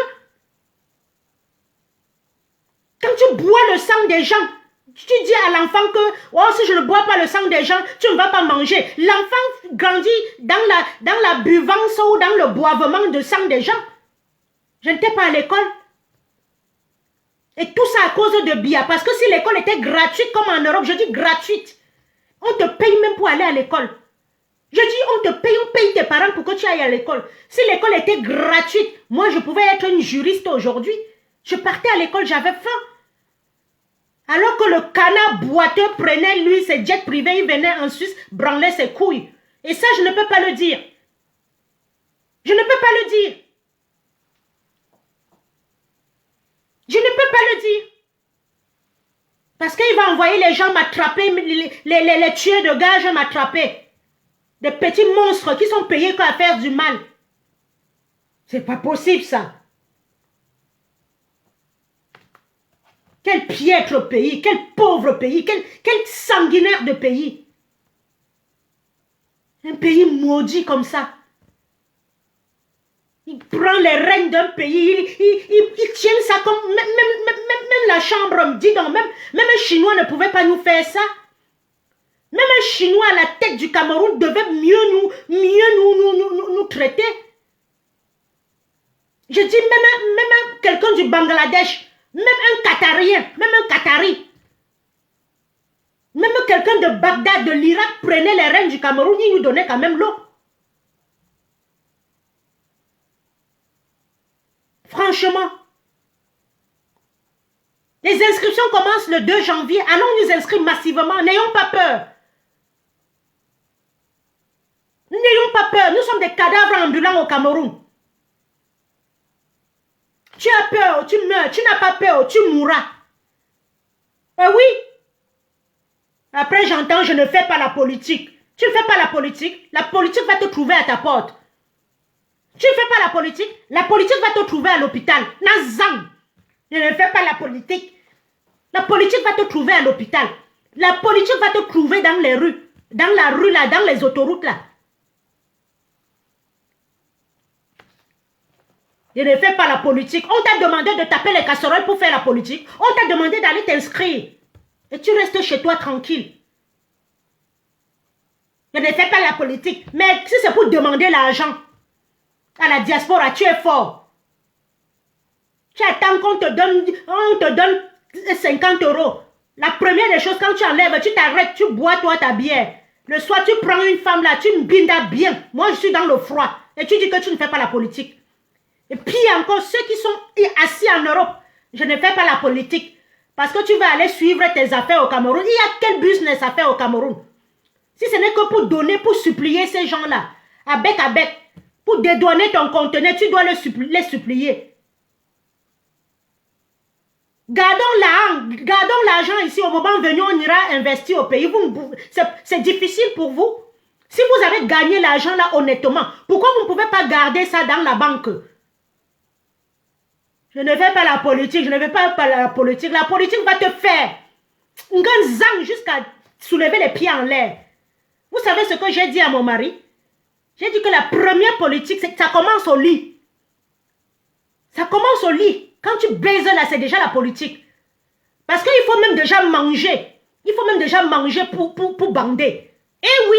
Quand tu bois le sang des gens, tu dis à l'enfant que oh, si je ne bois pas le sang des gens, tu ne vas pas manger. L'enfant grandit dans la buvance ou dans le boivement de sang des gens. Je n'étais pas à l'école. Et tout ça à cause de Biya. Parce que si l'école était gratuite comme en Europe, je dis gratuite, on te paye même pour aller à l'école. Je dis on te paye, on paye tes parents pour que tu ailles à l'école. Si l'école était gratuite, moi je pouvais être une juriste aujourd'hui. Je partais à l'école, j'avais faim. Alors que le canard boiteux prenait lui ses jets privés, il venait en Suisse branler ses couilles. Et ça, je ne peux pas le dire. Je ne peux pas le dire. Je ne peux pas le dire. Parce qu'il va envoyer les gens m'attraper, les tueurs de gage m'attraper. Des petits monstres qui sont payés qu'à faire du mal. C'est pas possible ça. Quel piètre pays, quel pauvre pays, quel sanguinaire de pays. Un pays maudit comme ça. Il prend les rênes d'un pays, il tient ça comme... Même la chambre, dis donc, même un Chinois ne pouvait pas nous faire ça. Même un Chinois à la tête du Cameroun devait mieux nous traiter. Je dis même quelqu'un du Bangladesh, même un Qatarien, même un Qatari, même quelqu'un de Bagdad, de l'Irak prenait les rênes du Cameroun, il nous donnait quand même l'eau. Franchement, les inscriptions commencent le 2 janvier. Allons nous inscrire massivement. N'ayons pas peur. N'ayons pas peur, nous sommes des cadavres ambulants au Cameroun. Tu as peur, tu meurs, tu n'as pas peur, tu mourras. Oui. Après, j'entends, je ne fais pas la politique. Tu ne fais pas la politique va te trouver à ta porte. Tu ne fais pas la politique va te trouver à l'hôpital. Nazang. Je ne fais pas la politique va te trouver à l'hôpital. La politique va te trouver dans les rues. Dans la rue là, dans les autoroutes là. Je ne fais pas la politique. On t'a demandé de taper les casseroles pour faire la politique. On t'a demandé d'aller t'inscrire. Et tu restes chez toi tranquille. Je ne fais pas la politique. Mais si c'est pour demander l'argent à la diaspora, tu es fort. Tu attends qu'on te donne 50 €. La première des choses, quand tu enlèves, tu t'arrêtes, tu bois toi ta bière. Le soir, tu prends une femme là, tu me bindas bien. Moi, je suis dans le froid. Et tu dis que tu ne fais pas la politique. Et puis encore, ceux qui sont assis en Europe, je ne fais pas la politique. Parce que tu vas aller suivre tes affaires au Cameroun. Il y a quel business à faire au Cameroun? Si ce n'est que pour donner, pour supplier ces gens-là, à bec, pour dédouaner ton conteneur, tu dois les supplier. Gardons l'argent ici. Au moment venu, on ira investir au pays. C'est difficile pour vous. Si vous avez gagné l'argent là honnêtement, pourquoi vous ne pouvez pas garder ça dans la banque? Je ne fais pas la politique, je ne fais pas la politique. La politique va te faire un grand zang jusqu'à soulever les pieds en l'air. Vous savez ce que j'ai dit à mon mari? J'ai dit que la première politique, c'est que ça commence au lit. Ça commence au lit. Quand tu baises là, c'est déjà la politique. Parce qu'il faut même déjà manger. Il faut même déjà manger pour bander. Eh oui,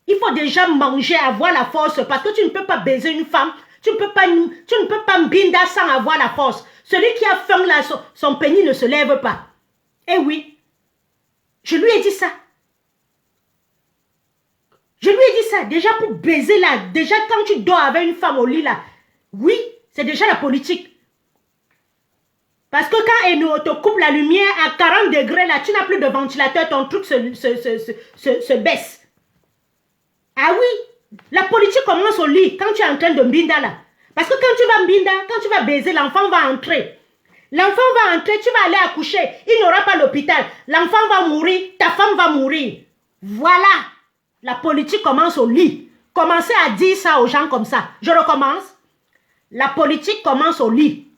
il faut déjà manger, avoir la force. Parce que tu ne peux pas baiser une femme. Tu ne peux pas mbinda sans avoir la force. Celui qui a faim là, son pénis ne se lève pas. Eh oui. Je lui ai dit ça. Je lui ai dit ça. Déjà pour baiser là. Déjà quand tu dors avec une femme au lit là. Oui, c'est déjà la politique. Parce que quand elle te coupe la lumière à 40 degrés là, tu n'as plus de ventilateur, ton truc se baisse. Ah oui, la politique commence au lit quand tu es en train de mbinda là. Parce que quand tu vas mbinda, quand tu vas baiser, l'enfant va entrer. L'enfant va entrer, tu vas aller accoucher. Il n'aura pas l'hôpital. L'enfant va mourir, ta femme va mourir. Voilà, la politique commence au lit. Commencez à dire ça aux gens comme ça. Je recommence. La politique commence au lit.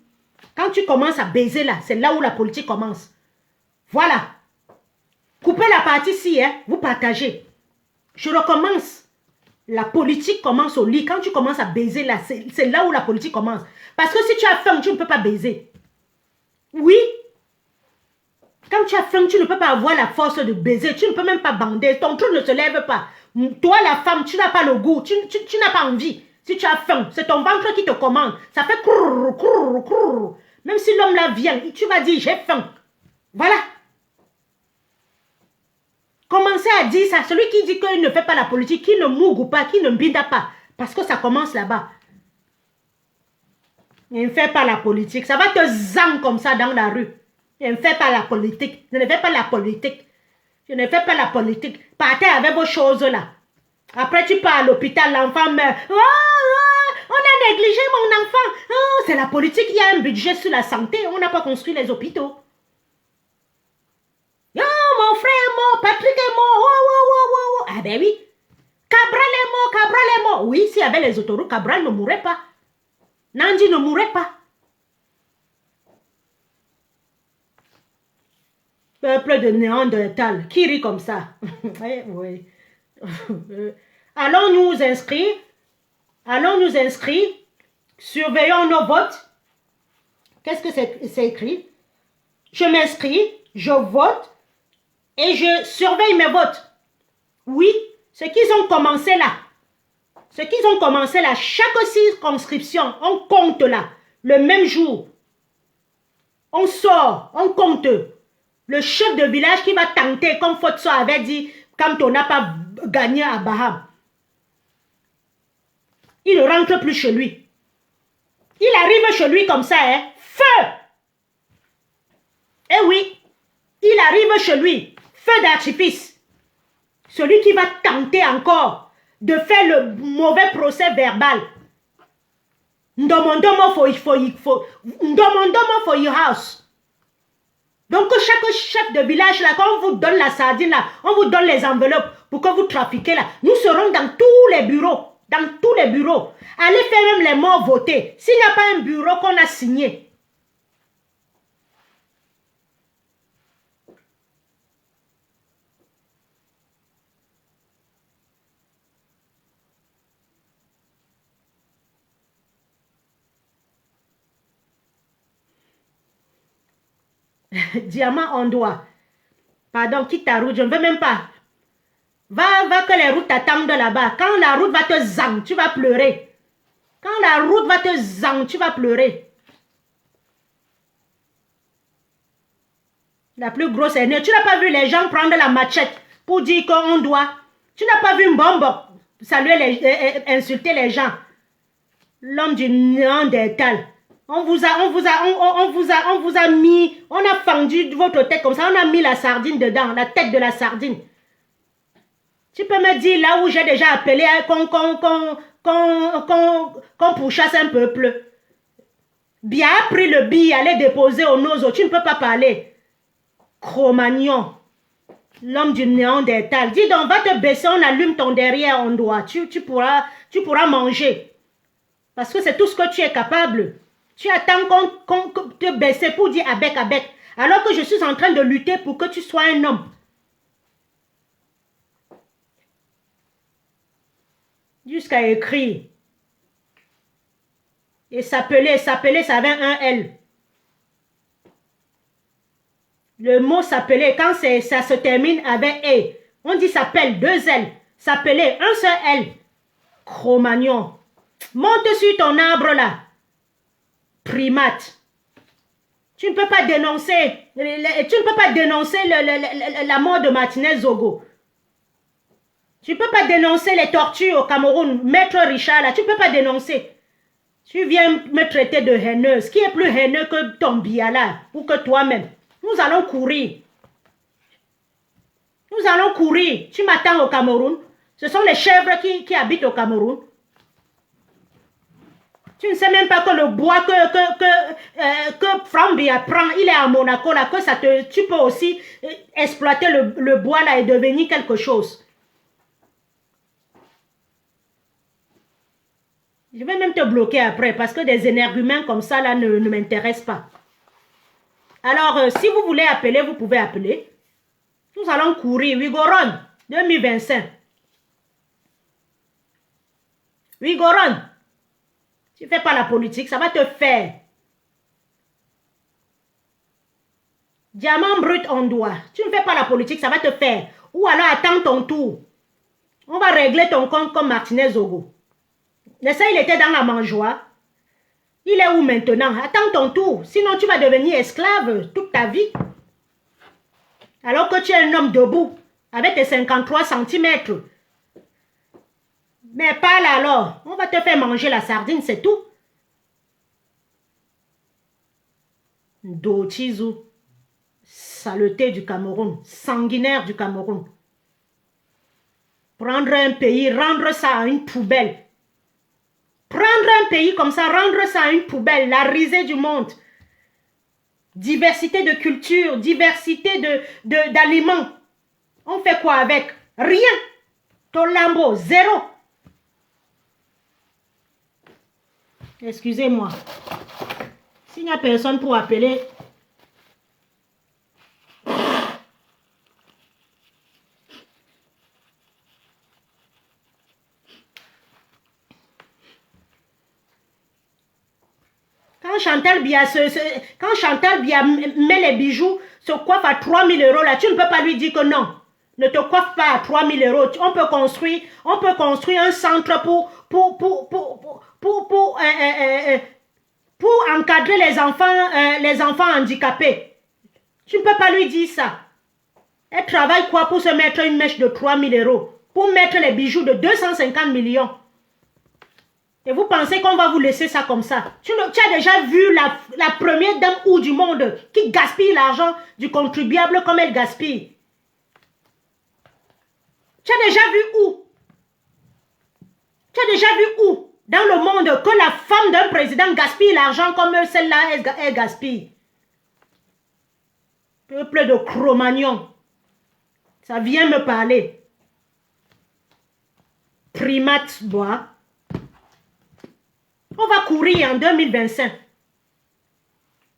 Quand tu commences à baiser là, c'est là où la politique commence. Voilà. Coupez la partie-ci, hein, vous partagez. Je recommence. La politique commence au lit. Quand tu commences à baiser là, c'est là où la politique commence. Parce que si tu as faim, tu ne peux pas baiser. Oui. Quand tu as faim, tu ne peux pas avoir la force de baiser. Tu ne peux même pas bander. Ton truc ne se lève pas. Toi, la femme, tu n'as pas le goût. Tu n'as pas envie. Si tu as faim, c'est ton ventre qui te commande. Ça fait crrr, crrr, crrr. Même si l'homme là vient, tu vas dire j'ai faim. Voilà. Commencez à dire ça. Celui qui dit qu'il ne fait pas la politique, qui ne mougue pas, qui ne mbinda pas. Parce que ça commence là-bas. Il ne fait pas la politique. Ça va te zang comme ça dans la rue. Il ne fait pas la politique. Je ne fais pas la politique. Je ne fais pas la politique. Partez avec vos choses là. Après tu pars à l'hôpital, l'enfant meurt. Oh, oh, on a négligé mon enfant. Oh, c'est la politique. Il y a un budget sur la santé. On n'a pas construit les hôpitaux. Oh, mon frère est mort. Patrick est mort. Oh, oh, oh, oh, oh. Ah ben oui. Cabral est mort. Cabral est mort. Oui, s'il y avait les autoroutes, Cabral ne mourrait pas. Nandi ne mourrait pas. Peuple de Néandertal. Qui rit comme ça? Oui, oui. Allons nous inscrire. Allons nous inscrire. Surveillons nos votes. Qu'est-ce que c'est écrit? Je m'inscris, je vote et je surveille mes votes. Oui, ce qu'ils ont commencé là. Ce qu'ils ont commencé là, chaque circonscription, on compte là, le même jour. On sort, on compte. Le chef de village qui va tenter, comme Fotso avait dit, quand on n'a pas gagné à Baham. Il ne rentre plus chez lui. Il arrive chez lui comme ça, hein. Feu! Eh oui, il arrive chez lui. Feu d'artifice. Celui qui va tenter encore de faire le mauvais procès verbal. Ndomondomo for your house. Donc chaque chef de village là, quand on vous donne la sardine là, on vous donne les enveloppes pour que vous trafiquez là. Nous serons dans tous les bureaux. Dans tous les bureaux. Allez faire même les morts voter. S'il n'y a pas un bureau qu'on a signé. Diamant en doigt. Pardon, quitte ta route, je ne veux même pas. Va que les routes t'attendent là-bas. Quand la route va te zang, tu vas pleurer. Quand la route va te zang, tu vas pleurer. La plus grosse est... Tu n'as pas vu les gens prendre la machette pour dire qu'on doit... Tu n'as pas vu une bombe saluer insulter les gens. L'homme du Néandertal. On vous a mis... On a fendu votre tête comme ça. On a mis la sardine dedans. La tête de la sardine. Tu peux me dire là où j'ai déjà appelé qu'on pourchasse un peuple. Bien a pris le billet, allait déposer au nozo. Tu ne peux pas parler. Cro-Magnon. L'homme du Néandertal. Dis donc, va te baisser, on allume ton derrière en doigt. Tu pourras manger. Parce que c'est tout ce que tu es capable. Tu attends qu'on te baisse pour dire avec. Alors que je suis en train de lutter pour que tu sois un homme. Jusqu'à écrire. Et s'appeler, ça avait un L. Le mot s'appeler, quand ça se termine avec E, on dit s'appelle, 2 L. S'appeler, un seul L. Cro-Magnon. Monte sur ton arbre là. Primate. Tu ne peux pas dénoncer, la mort de Martinez Zogo. Tu ne peux pas dénoncer les tortures au Cameroun. Maître Richard, là, tu ne peux pas dénoncer. Tu viens me traiter de haineuse. Qui est plus haineux que ton Biala ou que toi-même? Nous allons courir. Nous allons courir. Tu m'attends au Cameroun. Ce sont les chèvres qui habitent au Cameroun. Tu ne sais même pas que le bois que Frambia prend, il est à Monaco, là, que tu peux aussi exploiter le bois là et devenir quelque chose. Je vais même te bloquer après parce que des énergumènes comme ça là ne m'intéressent pas. Alors, si vous voulez appeler, vous pouvez appeler. Nous allons courir. We go run 2025. We go run. Tu ne fais pas la politique, ça va te faire. Diamant brut en doigt. Tu ne fais pas la politique, ça va te faire. Ou alors attends ton tour. On va régler ton compte comme Martinez Zogo. Mais ça, il était dans la mangeoire. Il est où maintenant? Attends ton tour. Sinon, tu vas devenir esclave toute ta vie. Alors que tu es un homme debout, avec tes 53 cm. Mais parle alors. On va te faire manger la sardine, c'est tout. Dotizu. Saleté du Cameroun. Sanguinaire du Cameroun. Prendre un pays, rendre ça à une poubelle. Prendre un pays comme ça, rendre ça à une poubelle, la risée du monde. Diversité de culture, diversité d'aliments. On fait quoi avec? Rien. Tolambo, zéro. Excusez-moi. S'il n'y a personne pour appeler... Quand Chantal Bia met les bijoux, se coiffe à 3 000 € là, tu ne peux pas lui dire que non. Ne te coiffe pas à 3 000 €. On peut construire un centre pour encadrer les enfants handicapés. Tu ne peux pas lui dire ça. Elle travaille quoi pour se mettre une mèche de 3 000 €? Pour mettre les bijoux de 250 millions. Et vous pensez qu'on va vous laisser ça comme ça? Tu as déjà vu la première dame ou du monde qui gaspille l'argent du contribuable comme elle gaspille? Tu as déjà vu où? Tu as déjà vu où, dans le monde, que la femme d'un président gaspille l'argent comme celle-là, elle gaspille? Peuple de Cro-Magnon. Ça vient me parler. Primate, bois. On va courir en 2025.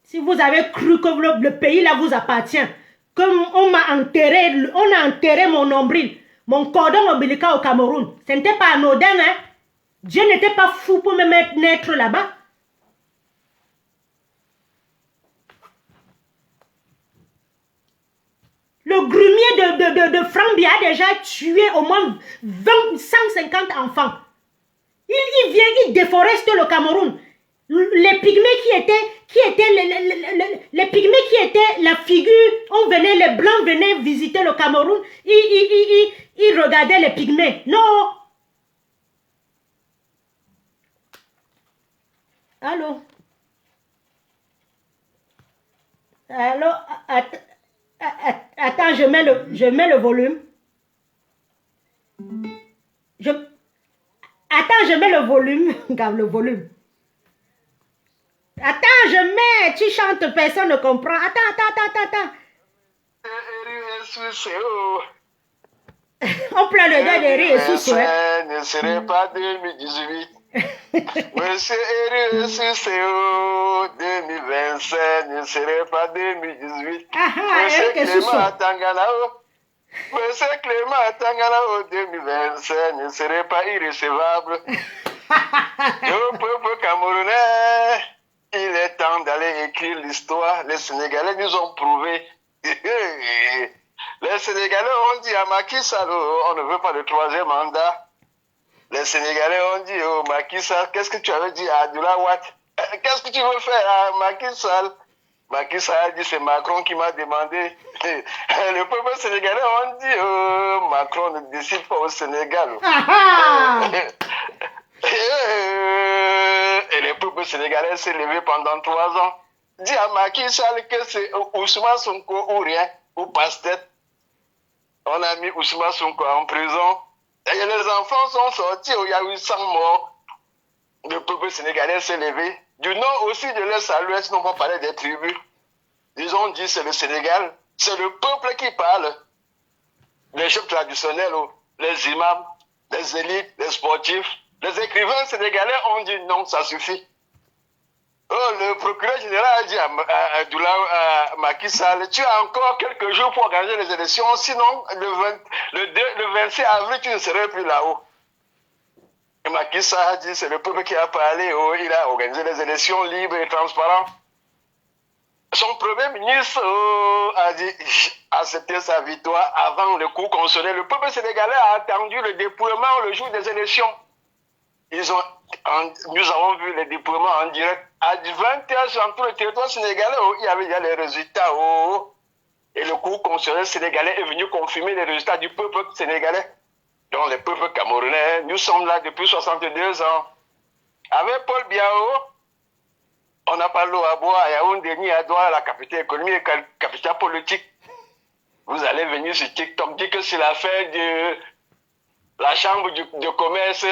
Si vous avez cru que le pays là vous appartient, comme on a enterré mon nombril, mon cordon ombilical au Cameroun, ce n'était pas anodin, hein? Dieu n'était pas fou pour me mettre naître là-bas. Le grumier de Frambia a déjà tué au moins 150 enfants. Il vient, il déforeste le Cameroun. Les pygmées les pygmées qui étaient la figure, les blancs venaient visiter le Cameroun, ils regardaient les pygmées. Non. Allô? Allô? Attends, je mets le volume. Attends, je mets le volume. Regarde le volume. Attends, je mets. Tu chantes, personne ne comprend. Attends. On pleure le deuil de rire et sous souhait. Ne serait pas 2018. Monsieur RSUCO 2025 ne serait pas 2018. Monsieur Clément Tanganao. Monsieur Clément Tanganao 2025 ne serait pas irrécevable. Le peuple camerounais, il est temps d'aller écrire l'histoire. Les Sénégalais nous ont prouvé. Les Sénégalais ont dit à Macky Sall, on ne veut pas le troisième mandat. Les Sénégalais ont dit, oh Macky Sall, qu'est-ce que tu avais dit à Abdoulaye Wade? Qu'est-ce que tu veux faire à Macky Sall? Macky Sall a dit, c'est Macron qui m'a demandé. Le peuple sénégalais ont dit, oh, Macron ne décide pas au Sénégal. Et le peuple sénégalais s'est levé pendant 3 ans. Dit à Macky Sall que c'est Ousmane Sonko ou rien, ou passe-tête. On a mis Ousmane Sonko en prison. Et les enfants sont sortis, il y a eu 100 morts. Le peuple sénégalais s'est levé. Du nord aussi de l'est à l'ouest, on va parler des tribus. Ils ont dit c'est le Sénégal, c'est le peuple qui parle. Les chefs traditionnels, les imams, les élites, les sportifs, les écrivains sénégalais ont dit non, ça suffit. Oh, le procureur général a dit à Macky Sall, tu as encore quelques jours pour organiser les élections, sinon le 26 avril, tu ne serais plus là-haut. Et Macky Sall a dit, c'est le peuple qui a parlé, il a organisé les élections libres et transparentes. Son premier ministre a dit, accepter sa victoire avant le coup constitutionnel. Le peuple sénégalais a attendu le dépouillement le jour des élections. Nous avons vu les dépouillements en direct. À 20h sur tout le territoire sénégalais, il y avait déjà les résultats. Et le coup constitutionnel sénégalais est venu confirmer les résultats du peuple sénégalais. Donc le peuple camerounais, nous sommes là depuis 62 ans. Avec Paul Biao, on n'a pas l'eau à boire à Yaoundé ni à Douala, la capitale économique et la capitale politique. Vous allez venir sur TikTok dire que c'est l'affaire de la chambre de commerce.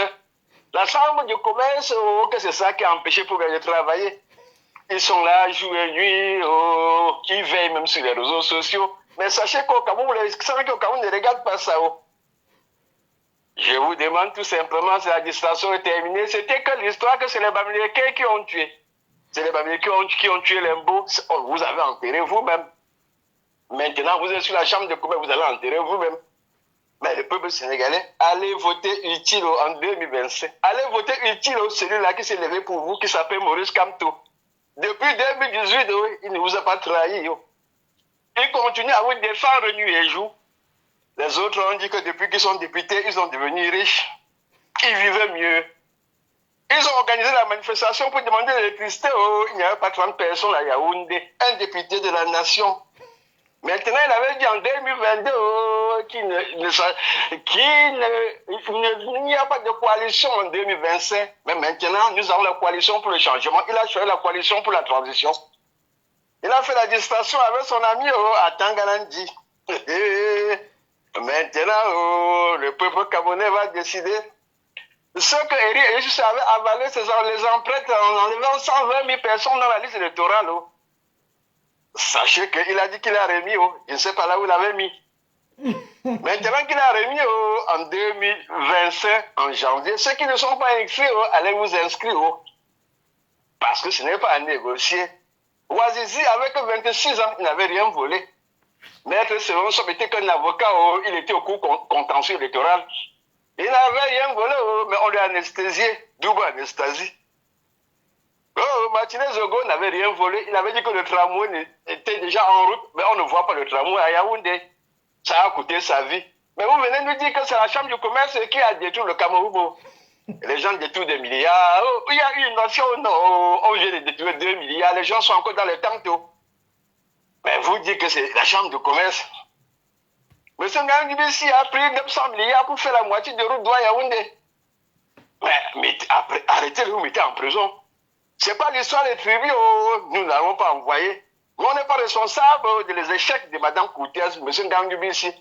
La chambre de commerce, que c'est ça qui a empêché pour de travailler. Ils sont là, jour et nuit, ils veillent même sur les réseaux sociaux. Mais sachez qu'au Cameroun, les gens au Cameroun ne regardent pas ça. Je vous demande tout simplement si la distraction est terminée. C'était que l'histoire que c'est les Bamileke qui ont tué. C'est les Bamileke qui ont tué l'Imbo. Vous avez enterré vous-même. Maintenant, vous êtes sur la chambre de commerce, vous allez enterrer vous-même. Mais le peuple sénégalais, allez voter utile en 2025. Allez voter utile celui-là qui s'est levé pour vous, qui s'appelle Maurice Kamto. Depuis 2018, il ne vous a pas trahi. Il continue à vous défendre nuit et jour. Les autres ont dit que depuis qu'ils sont députés, ils sont devenus riches. Ils vivaient mieux. Ils ont organisé la manifestation pour demander l'électricité. Il n'y avait pas 30 personnes à Yaoundé. Un député de la nation. Maintenant, il avait dit en 2022 qu'il n'y a pas de coalition en 2025. Mais maintenant, nous avons la coalition pour le changement. Il a choisi la coalition pour la transition. Il a fait la distraction avec son ami à Tangalandi. Maintenant, le peuple camerounais va décider. Ce que Eri Ejusse avait avalé, c'est les empreintes en enlevant 120 000 personnes dans la liste électorale. Oh. Sachez qu'il a dit qu'il a remis, oh. Je ne sais pas là où il avait mis. Maintenant qu'il a remis en 2025, en janvier, ceux qui ne sont pas inscrits, allez vous inscrire. Parce que ce n'est pas à négocier. Ouazizi, avec 26 ans, il n'avait rien volé. Maître Seronsom était qu'un avocat, il était au cours contentieux électoral. Il n'avait rien volé, mais on lui a anesthésié. Double anesthésie. Martinez Zogo n'avait rien volé. Il avait dit que le tramway était déjà en route, mais on ne voit pas le tramway à Yaoundé. Ça a coûté sa vie. Mais vous venez nous dire que c'est la chambre du commerce qui a détruit le Cameroun. Les gens détruisent des milliards. Il y a eu une nation, non, on vient de détruire 2 milliards. Les gens sont encore dans les tentes. Mais vous dites que c'est la chambre du commerce. M. Ngangibisi a pris 900 milliards pour faire la moitié de route Douai-Yaoundé. Mais après, arrêtez de vous mettre en prison. Ce n'est pas l'histoire des tribus, nous n'allons pas envoyer. Mais on n'est pas responsable des échecs de Mme Koutès, M. Ngangibisi.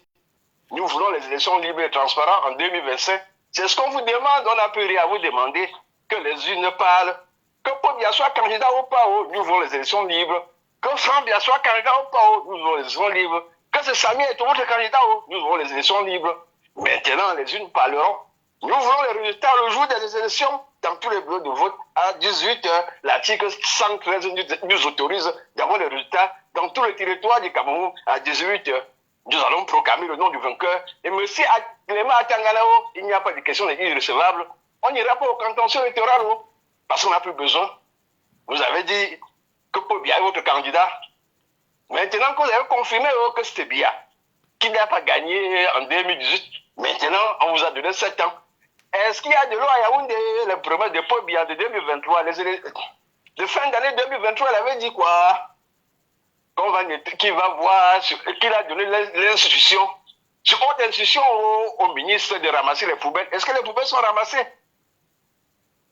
Nous voulons les élections libres et transparentes en 2025. C'est ce qu'on vous demande, on n'a plus rien à vous demander. Que les unes parlent. Que Pobia soit candidat ou pas, nous voulons les élections libres. Que Frambia soit candidat ou pas, nous voulons les élections libres. Que c'est Samy est votre candidat, nous voulons les élections libres. Maintenant, les unes parleront. Nous voulons les résultats le jour des élections dans tous les bureaux de vote à 18h. L'article 113 nous autorise d'avoir les résultats dans tout le territoire du Cameroun à 18h. Nous allons proclamer le nom du vainqueur. Et M. Clément Atangalao, il n'y a pas de question irrecevable. On n'ira pas au contentieux électoral parce qu'on n'a plus besoin. Vous avez dit que Pobia est votre candidat. Maintenant que vous avez confirmé que c'était Bia, qui n'a pas gagné en 2018, maintenant on vous a donné 7 ans. Est-ce qu'il y a de l'eau à Yaoundé, les promesses de Pobia de 2023, de fin d'année 2023, elle avait dit quoi? Qu'il va voir, qu'il a donné l'institution, sur haute institution au ministre de ramasser les poubelles. Est-ce que les poubelles sont ramassées?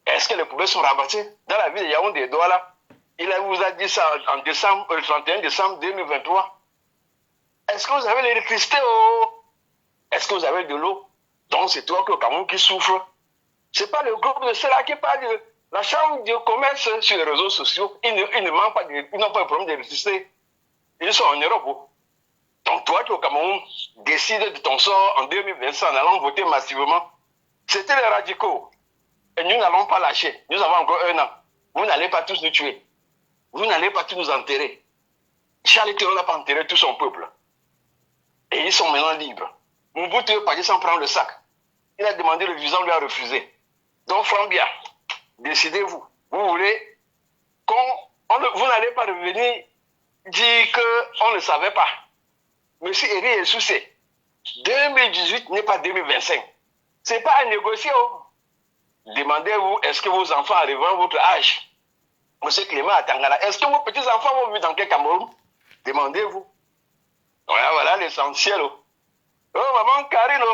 Est-ce que les poubelles sont ramassées? Dans la ville de Yaoundé, Douala, il vous a dit ça en décembre, le 31 décembre 2023. Est-ce que vous avez l'électricité? Est-ce que vous avez de l'eau? Donc c'est toi que le Cameroun qui souffre. C'est pas le groupe de ceux-là qui parle de la chambre de commerce sur les réseaux sociaux. Ils ne manquent pas, ils n'ont pas de problème d'électricité. Ils sont en Europe. Donc toi qui au Cameroun décides de ton sort en 2025 en allant voter massivement. C'était les radicaux. Et nous n'allons pas lâcher. Nous avons encore 1 an. Vous n'allez pas tous nous tuer. Vous n'allez pas tous nous enterrer. Charles Théron n'a pas enterré tout son peuple. Et ils sont maintenant libres. Mobutu est parti sans prendre le sac. Il a demandé le visa, on lui a refusé. Donc Frambia, décidez-vous. Vous voulez vous n'allez pas revenir dire qu'on ne savait pas. Monsieur Eri Essoussé, 2018 n'est pas 2025. Ce n'est pas à négocier. Demandez-vous, est-ce que vos enfants arriveront à votre âge? Monsieur Clément Atangana, est-ce que vos petits-enfants vont vivre dans quel Cameroun? Demandez-vous. Voilà l'essentiel. Oh, maman Karine,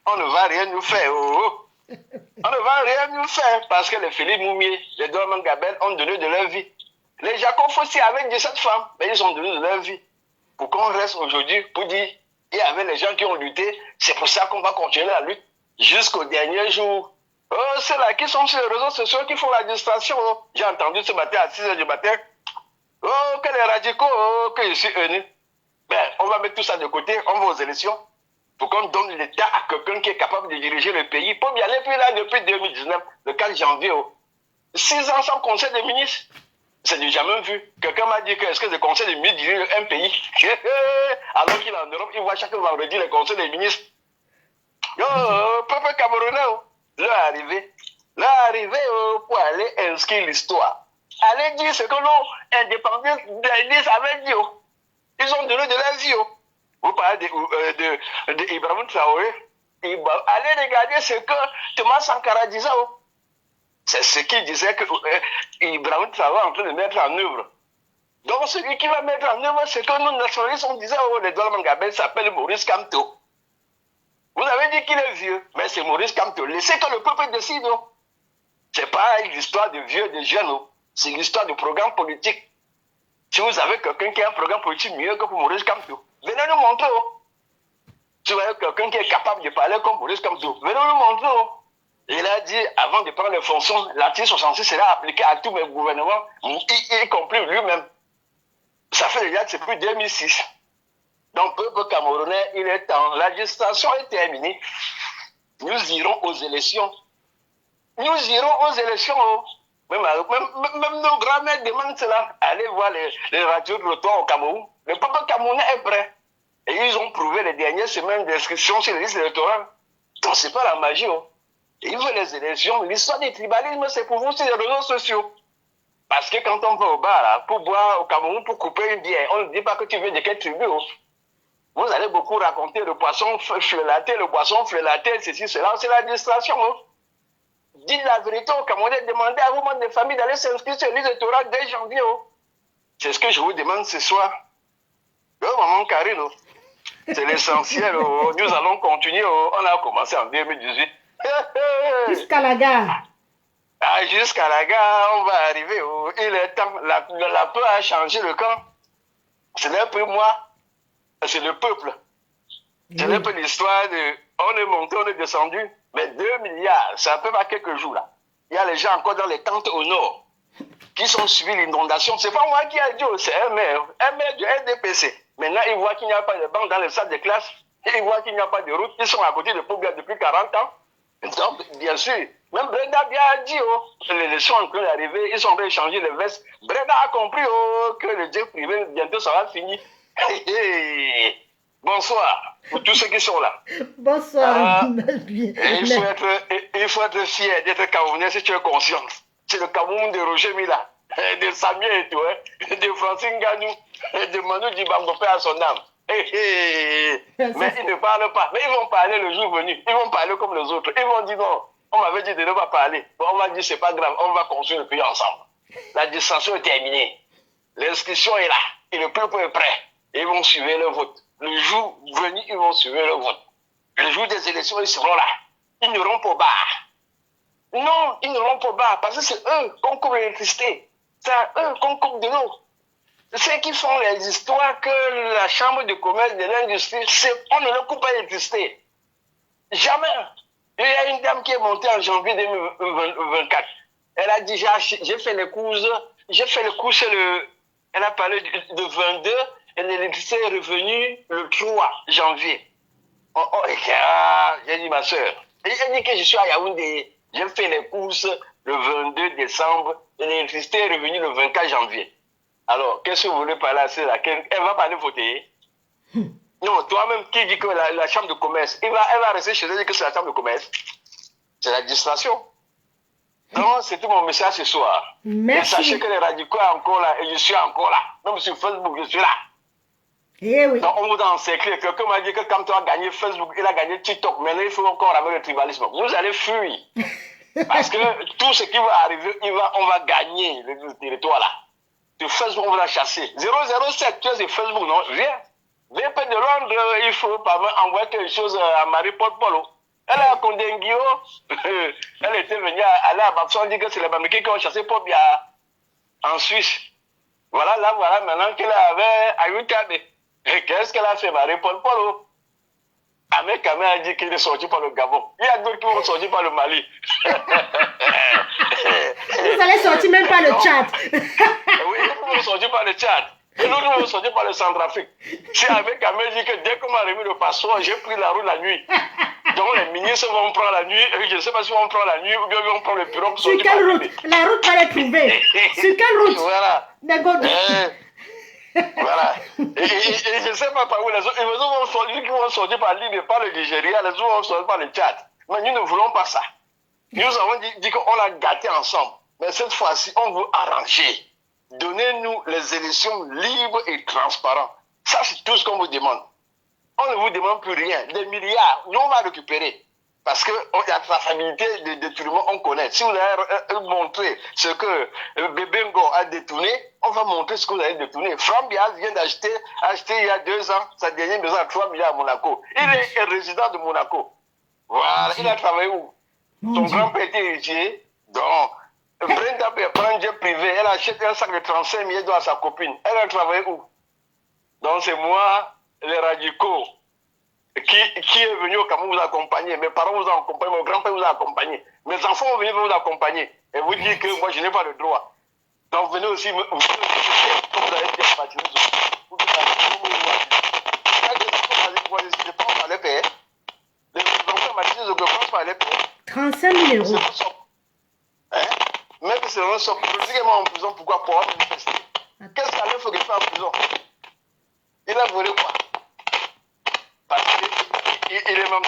on ne va rien nous faire. On ne va rien nous faire parce que les Philippe Moumier, les Dorman Gabel ont donné de leur vie. Les Jacob Fossi avec 17 femmes, mais ils ont donné de leur vie. Pour qu'on reste aujourd'hui, pour dire, il y avait les gens qui ont lutté, c'est pour ça qu'on va continuer la lutte jusqu'au dernier jour. Oh, ceux-là qui sont sur les réseaux sociaux qui font la distraction. J'ai entendu ce matin à 6h du matin. Oh, que les radicaux, que je suis venu. Ben, on va mettre tout ça de côté, on va aux élections. Pour qu'on donne l'État à quelqu'un qui est capable de diriger le pays. Pour bien aller plus là depuis 2019, le 4 janvier. 6 ans sans conseil des ministres. C'est du jamais vu. Quelqu'un m'a dit que est-ce que le conseil des ministres dirige un pays? Alors qu'il est en Europe, il voit chaque vendredi le conseil des ministres. Peuple camerounais, leur arrivé pour aller inscrire l'histoire. Allez dire ce que nos indépendants avaient dit. Ils ont donné de la vie. Vous parlez de Ibrahim Traoré. Allez regarder ce que Thomas Sankara disait. C'est ce qu'il disait que Ibrahim Traoré est en train de mettre en œuvre. Donc celui qui va mettre en œuvre, c'est que nous nationalistes, on disait, les Dolman Gabel s'appelle Maurice Kamto. Vous avez dit qu'il est vieux, mais c'est Maurice Kamto. Laissez que le peuple décide. Ce n'est pas l'histoire de vieux, de jeunes. C'est l'histoire du programme politique. Si vous avez quelqu'un qui a un programme politique mieux que pour Maurice Kamto, venez nous montrer. Si vous avez quelqu'un qui est capable de parler comme Maurice Kamto, venez nous montrer. Il a dit, avant de prendre les fonctions, l'article 66 sera appliqué à tous mes gouvernements, y compris lui-même. Ça fait déjà que c'est depuis 2006. Donc, peuple camerounais, il est temps. La législation est terminée. Nous irons aux élections. Nous irons aux élections. Même nos grands-mères demandent cela. Allez voir les radios de retour au Cameroun. Le peuple camerounais est prêt. Et ils ont prouvé les dernières semaines d'inscription sur les listes électorales. Donc, ce n'est pas la magie. Et ils veulent les élections. L'histoire du tribalisme, c'est pour vous sur les réseaux sociaux. Parce que quand on va au bar, là, pour boire au Cameroun, pour couper une bière, on ne dit pas que tu viens de quelle tribu. Vous allez beaucoup raconter le poisson flélaté, le poisson flélaté, ceci, cela. C'est l'administration. Dites la vérité aux Camerounais, demandez à vos membres de famille d'aller s'inscrire sur les listes électorales dès janvier. C'est ce que je vous demande ce soir. Maman Karine, c'est l'essentiel. Nous allons continuer. On a commencé en 2018. Jusqu'à la gare. Jusqu'à la gare, on va arriver. Il est temps. La peur a changé le camp. Ce n'est plus moi, c'est le peuple. Ce n'est pas l'histoire de on est monté, on est descendu. Mais 2 milliards, ça peut pas quelques jours là. Il y a les gens encore dans les tentes au nord qui sont suivis l'inondation. C'est pas moi qui ai dit, c'est un maire du RDPC. Maintenant, ils voient qu'il n'y a pas de bancs dans les salles de classe. Ils voient qu'il n'y a pas de route. Ils sont à côté de Poubia depuis 40 ans. Donc, bien sûr, même Brenda bien a dit, les sont en train d'arriver, ils sont en train de changer les vestes. Brenda a compris que le jet privé, bientôt ça va finir. Bonsoir pour tous ceux qui sont là. Bonsoir. Il faut être fier d'être Camerounais si tu es conscient. C'est le Cameroun de Roger Mila, de Samuel et tout, de Francine Gagnou, de Manu Dibangopé à son âme. Mais ils ne parlent pas. Mais ils vont parler le jour venu. Ils vont parler comme les autres. Ils vont dire non, on m'avait dit de ne pas parler. Bon, on va dire c'est pas grave, on va construire le pays ensemble. La dissension est terminée. L'inscription est là. Et le peuple est prêt. Ils vont suivre le vote. Le jour venu, ils vont suivre le vote. Le jour des élections, ils seront là. Ils n'iront pas au bar. Non, ils n'iront pas au bar parce que c'est eux qu'on coupe l'électricité. C'est à eux qu'on coupe de l'eau. Ceux qui font les histoires que la chambre de commerce de l'industrie, on ne leur coupe pas l'électricité. Jamais. Il y a une dame qui est montée en janvier 2024. Elle a dit, j'ai fait les courses, elle a parlé de 22, et l'électricité est revenue le 3 janvier. J'ai dit, ma soeur, elle dit que je suis à Yaoundé, j'ai fait les courses le 22 décembre, et l'électricité est revenue le 24 janvier. Alors, qu'est-ce que vous voulez parler à celle-là? Elle va pas aller voter. Non, toi-même qui dis que la chambre de commerce, elle va rester chez elle et dire que c'est la chambre de commerce. C'est la distraction. Non, c'est tout mon message ce soir. Merci. Et sachez que les radicaux sont encore là et je suis encore là. Même sur Facebook, je suis là. Eh oui. Donc, on vous a encerclé. Quelqu'un m'a dit que quand tu as gagné Facebook, il a gagné TikTok. Maintenant, il faut encore ramener le tribalisme. Vous allez fuir. Parce que tout ce qui va arriver, on va gagner le territoire là. De Facebook, on va la chasser. 007, tu es sur Facebook, non? Viens. VP de Londres, il faut envoyer quelque chose à Marie-Paul Polo. Elle est à Kondengio. Elle était venue aller à Babson, on dit que c'est les Américains qui ont chassé Pobia en Suisse. Voilà, maintenant qu'elle avait à Utah. Et qu'est-ce qu'elle a fait, Marie-Paul Polo? Ahmed Kamé a dit qu'il est sorti par le Gabon. Il y a d'autres qui vont sortir par le Mali. Vous allez sortir même par le Tchad. Oui, ils vont sortir par le Tchad. Et nous, nous vont sortir par le Centrafrique. Si Ahmed Kamé dit que dès qu'on m'a remis le passeport, j'ai pris la route la nuit. Donc les ministres vont prendre la nuit. Et je ne sais pas si vont prendre la nuit ou bien ils vont prendre le pirogue. Sur quelle route? La route va les trouver. Sur quelle route? Voilà. Voilà. Et je ne sais pas par où les autres vont sortir par l'île, par le Nigeria, les autres vont sortir par le Tchad. Mais nous ne voulons pas ça. Nous avons dit qu'on a gâté ensemble. Mais cette fois-ci, on veut arranger. Donnez-nous les élections libres et transparentes. Ça, c'est tout ce qu'on vous demande. On ne vous demande plus rien. Des milliards, nous, on va récupérer. Parce que la traçabilité de détournement, on connaît. Si vous avez montré ce que Bebengo a détourné, on va montrer ce que vous avez détourné. Franck Biaz vient d'acheter il y a 2 ans sa dernière maison à 3 milliards à Monaco. Il est résident de Monaco. Voilà, il a travaillé où? Son grand-père était héritier. Donc, Brenda prend un jet privé, elle achète un sac de 35 millions à sa copine. Elle a travaillé où? Donc, c'est moi, les radicaux, qui qui est venu au Cameroun vous accompagner? Mes parents vous ont accompagné, mon grand-père vous a accompagné. Mes enfants vont venir vous accompagner. Et vous dire que moi, je n'ai pas le droit. Donc, venez aussi, comme vous avez dit à Martinez, vous dites je pense pas les payer. Les enfants Martinez, je pense pas les payer. 35 000 euros. Hein? Même si c'est un sort, politiquement en prison, pourquoi pouvoir manifester? Qu'est-ce qu'il faut qu'il fasse en prison? Il a volé quoi? Parce qu'il est même,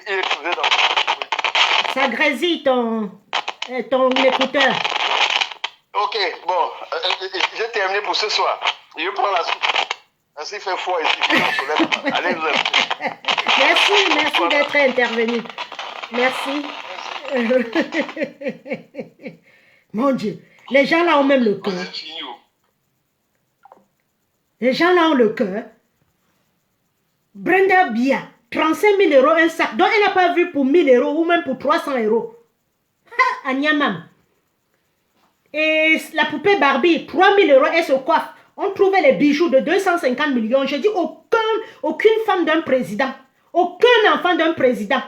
il est trouvé dans le... Ça grésille ton écouteur. Ok, bon, j'ai terminé pour ce soir. Je prends la soupe. Ainsi il fait froid ici. Allez, vous avez... Merci d'être intervenu. Merci. Mon Dieu, les gens là ont même le cœur. Les gens là ont le cœur. Brenda Bia, 35 000 euros un sac. Donc elle n'a pas vu pour 1 000 euros ou même pour 300 euros. Ha, à Niamam. Et la poupée Barbie, 3 000 euros, elle se coiffe. On trouvait les bijoux de 250 millions. Je dis aucune femme d'un président, aucun enfant d'un président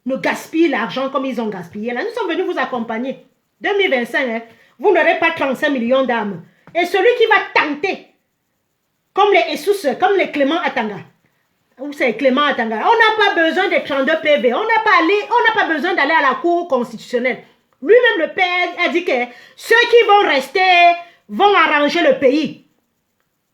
ne gaspille l'argent comme ils ont gaspillé. Là, nous sommes venus vous accompagner. 2025, hein, vous n'aurez pas 35 millions d'âmes. Et celui qui va tenter, comme les Essus, comme les Clément Atanga, ou c'est Clément Atanga, on n'a pas besoin de 32 PV, on n'a pas besoin d'aller à la Cour constitutionnelle. Lui-même, le père, a dit que ceux qui vont rester vont arranger le pays.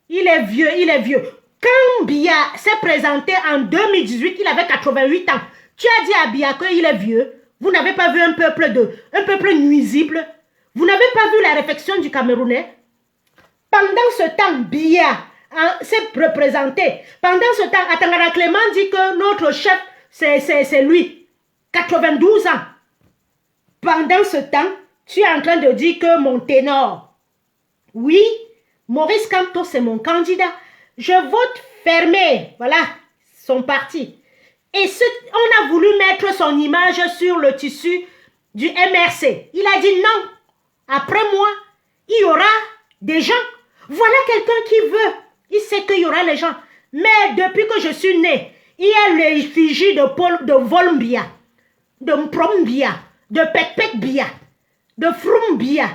Il est vieux. Quand Biya s'est présenté en 2018, il avait 88 ans. Tu as dit à Biya qu'il est vieux. Vous n'avez pas vu un peuple nuisible. Vous n'avez pas vu la réflexion du Camerounais. Pendant ce temps, Biya s'est représenté. Pendant ce temps, Atangara Clément dit que notre chef, c'est lui. 92 ans. Pendant ce temps, tu es en train de dire que mon ténor, oui, Maurice Kamto, c'est mon candidat. Je vote fermé. Voilà, son parti. Et on a voulu mettre son image sur le tissu du MRC. Il a dit non. Après moi, il y aura des gens. Voilà quelqu'un qui veut. Il sait qu'il y aura les gens. Mais depuis que je suis né, il y a l'effigie de Volmbia, de Mprombia, de Pekpekbia, de Frumbia.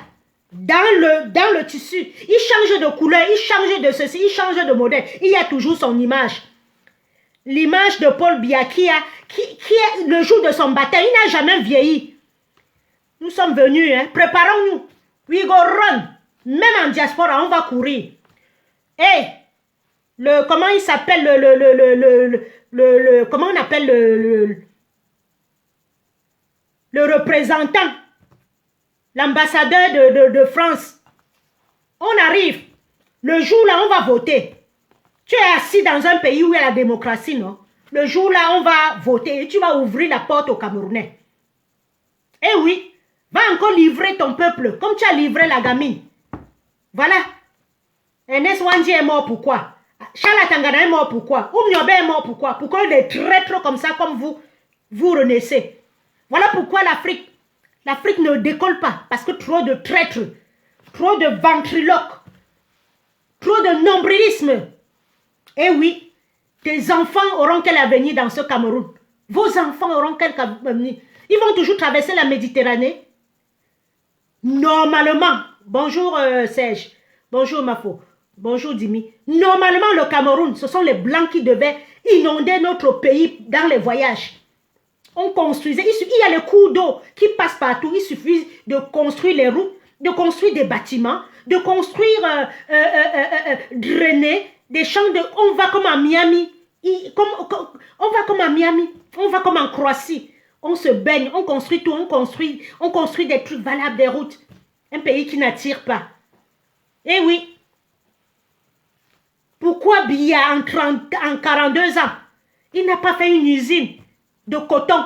Dans le tissu, il change de couleur, il change de ceci, il change de modèle. Il y a toujours son image. L'image de Paul Biya qui est le jour de son baptême, il n'a jamais vieilli. Nous sommes venus, hein, préparons-nous. We go run. Même en diaspora, on va courir. Et comment il s'appelle comment on appelle le représentant, l'ambassadeur de France. On arrive. Le jour là, on va voter. Tu es assis dans un pays où il y a la démocratie, non? Le jour là, on va voter et tu vas ouvrir la porte aux Camerounais. Eh oui, va encore livrer ton peuple comme tu as livré la gamine. Voilà. Ernest Wandji est mort pourquoi? Charles Tangana est mort pourquoi? Oumniobe est mort pourquoi? Pourquoi des traîtres comme ça, comme vous renaissez? Voilà pourquoi l'Afrique ne décolle pas. Parce que trop de traîtres, trop de ventriloques, trop de nombrilisme. Eh oui, tes enfants auront quel avenir dans ce Cameroun? Vos enfants auront quel avenir? Ils vont toujours traverser la Méditerranée. Normalement, bonjour Serge, bonjour Mafo, bonjour Dimi. Normalement, le Cameroun, ce sont les Blancs qui devaient inonder notre pays dans les voyages. On construisait, il y a les cours d'eau qui passent partout. Il suffit de construire les routes, de construire des bâtiments, de construire, drainer des champs de... On va comme à Miami. On va comme à Miami. On va comme en Croatie. On se baigne, on construit tout, on construit des trucs valables, des routes. Un pays qui n'attire pas. Eh oui. Pourquoi Biya en 42 ans, il n'a pas fait une usine de coton?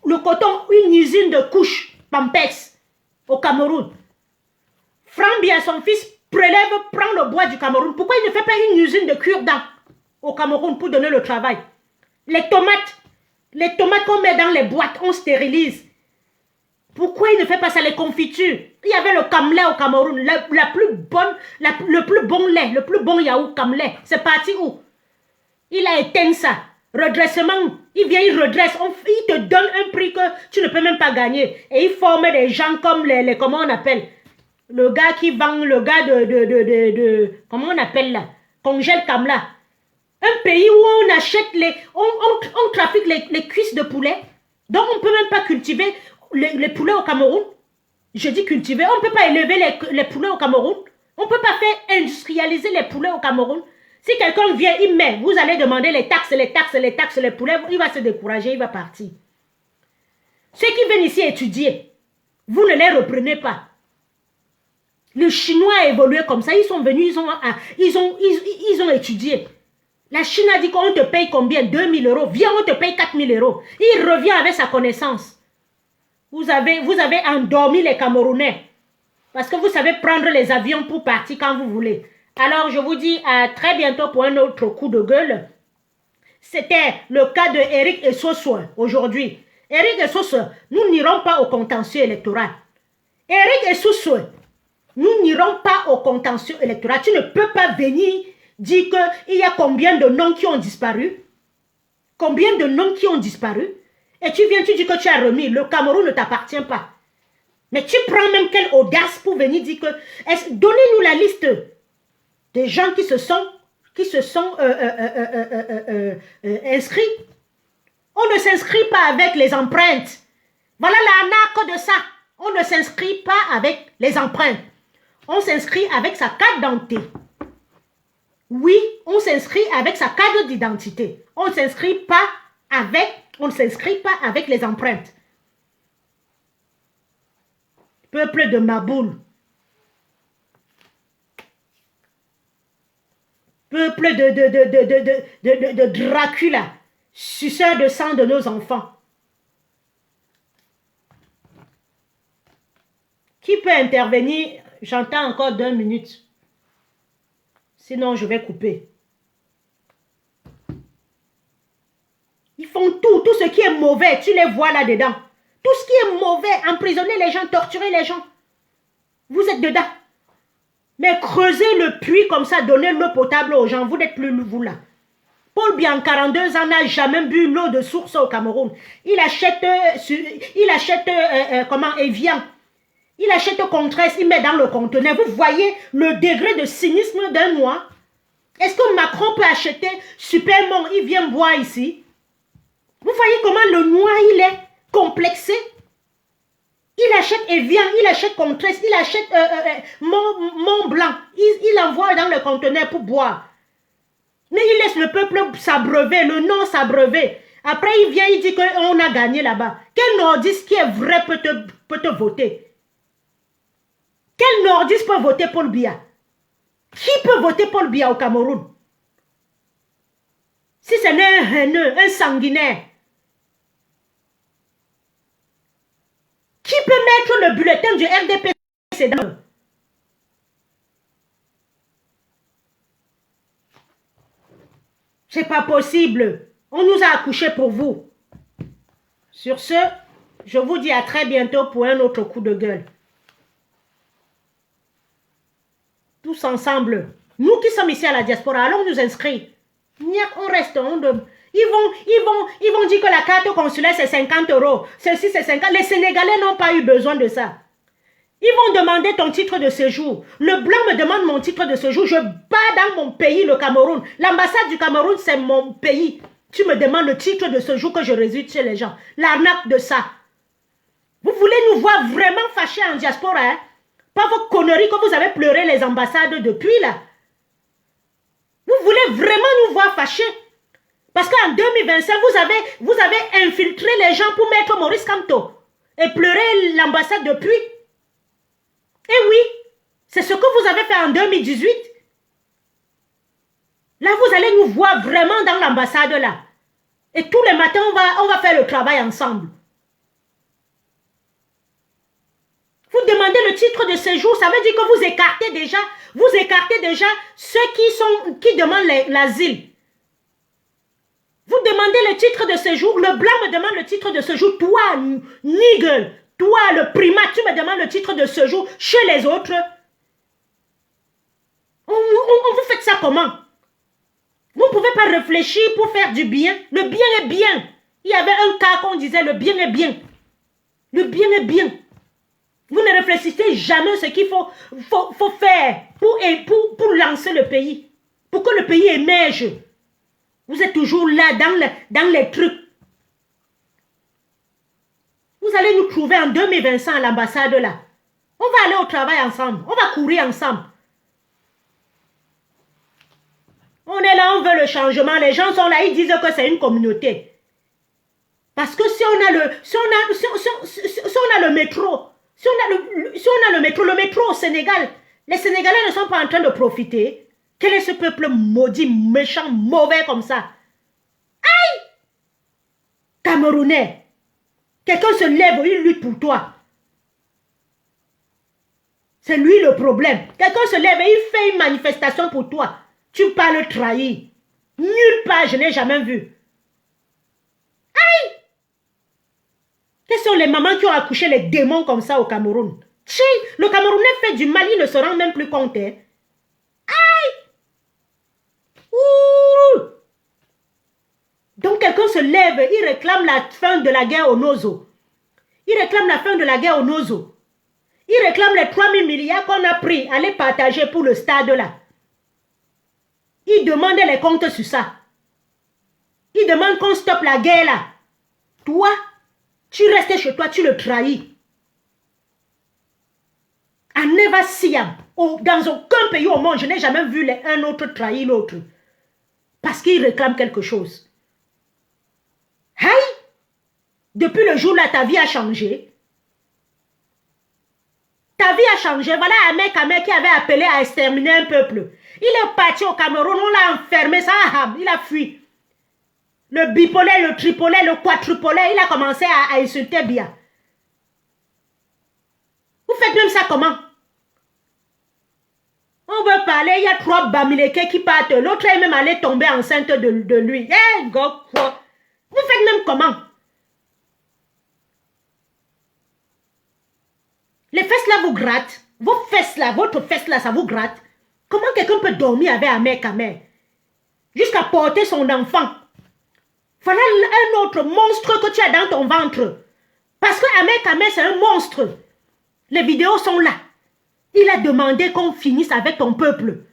Le coton, une usine de couches, Pampers, au Cameroun. Franck Biya, son fils, prend le bois du Cameroun. Pourquoi il ne fait pas une usine de cure-dents au Cameroun pour donner le travail? Les tomates qu'on met dans les boîtes, on stérilise. Pourquoi il ne fait pas ça? Les confitures. Il y avait le camlait au Cameroun, le plus bon lait, le plus bon yaourt camlait. C'est parti où? Il a éteint ça. Redressement, il vient, il redresse, il te donne un prix que tu ne peux même pas gagner. Et il forme des gens comme les comment on appelle? Le gars qui vend, le gars comment on appelle là? Congèle Kamla. Un pays où on achète on trafique les cuisses de poulet. Donc on ne peut même pas cultiver les poulets au Cameroun. Je dis cultiver, on ne peut pas élever les poulets au Cameroun. On ne peut pas faire industrialiser les poulets au Cameroun. Si quelqu'un vient, il met, vous allez demander les taxes, les poulets, il va se décourager, il va partir. Ceux qui viennent ici étudier, vous ne les reprenez pas. Le Chinois a évolué comme ça, ils sont venus, ils ont étudié. La Chine a dit qu'on te paye combien? 2 000 euros. Viens, on te paye 4 000 euros. Il revient avec sa connaissance. Vous avez endormi les Camerounais. Parce que vous savez prendre les avions pour partir quand vous voulez. Alors, je vous dis à très bientôt pour un autre coup de gueule. C'était le cas de Eric Essoso aujourd'hui. Eric Essoso, nous n'irons pas au contentieux électoral. Eric Essoso, nous n'irons pas au contentieux électoral. Tu ne peux pas venir dire qu'il y a combien de noms qui ont disparu. Combien de noms qui ont disparu. Et tu viens, tu dis que tu as remis. Le Cameroun ne t'appartient pas. Mais tu prends même quelle audace pour venir dire que... Donnez-nous la liste des gens qui se sont inscrits. On ne s'inscrit pas avec les empreintes. Voilà l'arnaque de ça. On ne s'inscrit pas avec les empreintes. On s'inscrit avec sa carte d'identité. Oui, on s'inscrit avec sa carte d'identité. On ne s'inscrit pas avec les empreintes. Peuple de Maboule. Peuple de Dracula. Suceur de sang de nos enfants. Qui peut intervenir? J'entends encore 2 minutes. Sinon, je vais couper. Ils font tout ce qui est mauvais, tu les vois là-dedans. Tout ce qui est mauvais, emprisonner les gens, torturer les gens. Vous êtes dedans. Mais creusez le puits comme ça, donnez l'eau potable aux gens. Vous n'êtes plus vous là. Paul Biya, en 42 ans, n'a jamais bu l'eau de source au Cameroun. Il achète Evian. Il achète Contresse, il met dans le conteneur. Vous voyez le degré de cynisme d'un noir. Est-ce que Macron peut acheter Supermont? Il vient boire ici. Vous voyez comment le noir, il est complexé. Il achète Evian, il achète Contresse, il achète Mont Blanc. Il envoie dans le conteneur pour boire. Mais il laisse le peuple s'abreuver, le nom s'abreuver. Après, il vient, il dit qu'on a gagné là-bas. Quel nordiste qui est vrai peut te voter? Quel nordiste peut voter Paul Biya? Qui peut voter Paul Biya au Cameroun? Si ce n'est un haineux, un sanguinaire. Qui peut mettre le bulletin du RDP dans? C'est pas possible. On nous a accouchés pour vous. Sur ce, je vous dis à très bientôt pour un autre coup de gueule. Tous ensemble. Nous qui sommes ici à la diaspora, allons nous inscrire. On reste. Ils vont dire que la carte consulaire c'est 50 euros. Ceci c'est 50. Les Sénégalais n'ont pas eu besoin de ça. Ils vont demander ton titre de séjour. Le blanc me demande mon titre de séjour. Je bats dans mon pays, le Cameroun. L'ambassade du Cameroun, c'est mon pays. Tu me demandes le titre de séjour que je réside chez les gens. L'arnaque de ça. Vous voulez nous voir vraiment fâchés en diaspora, hein? Pas vos conneries que vous avez pleuré les ambassades depuis là. Vous voulez vraiment nous voir fâchés? Parce qu'en 2025, vous avez infiltré les gens pour mettre Maurice Kamto et pleurer l'ambassade depuis. Eh oui, c'est ce que vous avez fait en 2018. Là, vous allez nous voir vraiment dans l'ambassade là. Et tous les matins, on va faire le travail ensemble. Vous demandez le titre de séjour, ça veut dire que vous écartez déjà ceux qui demandent l'asile. Vous demandez le titre de séjour, le blanc me demande le titre de séjour, toi, niggle, toi, le primate, tu me demandes le titre de séjour chez les autres. On vous fait ça comment? Vous ne pouvez pas réfléchir pour faire du bien. Le bien est bien. Il y avait un cas qu'on disait le bien est bien. Le bien est bien. Vous ne réfléchissez jamais ce qu'il faut faire pour lancer le pays. Pour que le pays émerge. Vous êtes toujours là dans les trucs. Vous allez nous trouver en 2025 à l'ambassade là. On va aller au travail ensemble. On va courir ensemble. On est là, on veut le changement. Les gens sont là, ils disent que c'est une communauté. Parce que si on a le métro, si on a le métro au Sénégal, les Sénégalais ne sont pas en train de profiter. Quel est ce peuple maudit, méchant, mauvais comme ça? Aïe! Camerounais. Quelqu'un se lève, il lutte pour toi. C'est lui le problème. Quelqu'un se lève et il fait une manifestation pour toi. Tu parles trahi. Nulle part, je n'ai jamais vu. Aïe! Quelles sont les mamans qui ont accouché les démons comme ça au Cameroun? Tchi, le Camerounais fait du mal, il ne se rend même plus compte. Hein? Aïe! Ouh! Donc quelqu'un se lève, il réclame la fin de la guerre au Nozo. Il réclame la fin de la guerre au Nozo. Il réclame les 3 000 milliards qu'on a pris à les partager pour le stade là. Il demande les comptes sur ça. Il demande qu'on stoppe la guerre là. Toi, tu restes chez toi, tu le trahis. À Neva Siam, dans aucun pays au monde, je n'ai jamais vu un autre trahir l'autre. Parce qu'il réclame quelque chose. Aïe! Depuis le jour là, ta vie a changé. Ta vie a changé. Voilà un mec qui avait appelé à exterminer un peuple. Il est parti au Cameroun, on l'a enfermé, ça il a fui. Le bipolaire, le tripolaire, le quadrupolaire, il a commencé à insulter bien. Vous faites même ça comment? On veut parler, il y a 3 Bamileke qui partent. L'autre est même allé tomber enceinte de lui. Hey, go, quoi? Vous faites même comment? Les fesses là vous grattent. Vos fesses là, votre fesse là, ça vous gratte. Comment quelqu'un peut dormir avec un mec à mère? Jusqu'à porter son enfant. Voilà un autre monstre que tu as dans ton ventre. Parce que Ahmed Kamel, c'est un monstre. Les vidéos sont là. Il a demandé qu'on finisse avec ton peuple.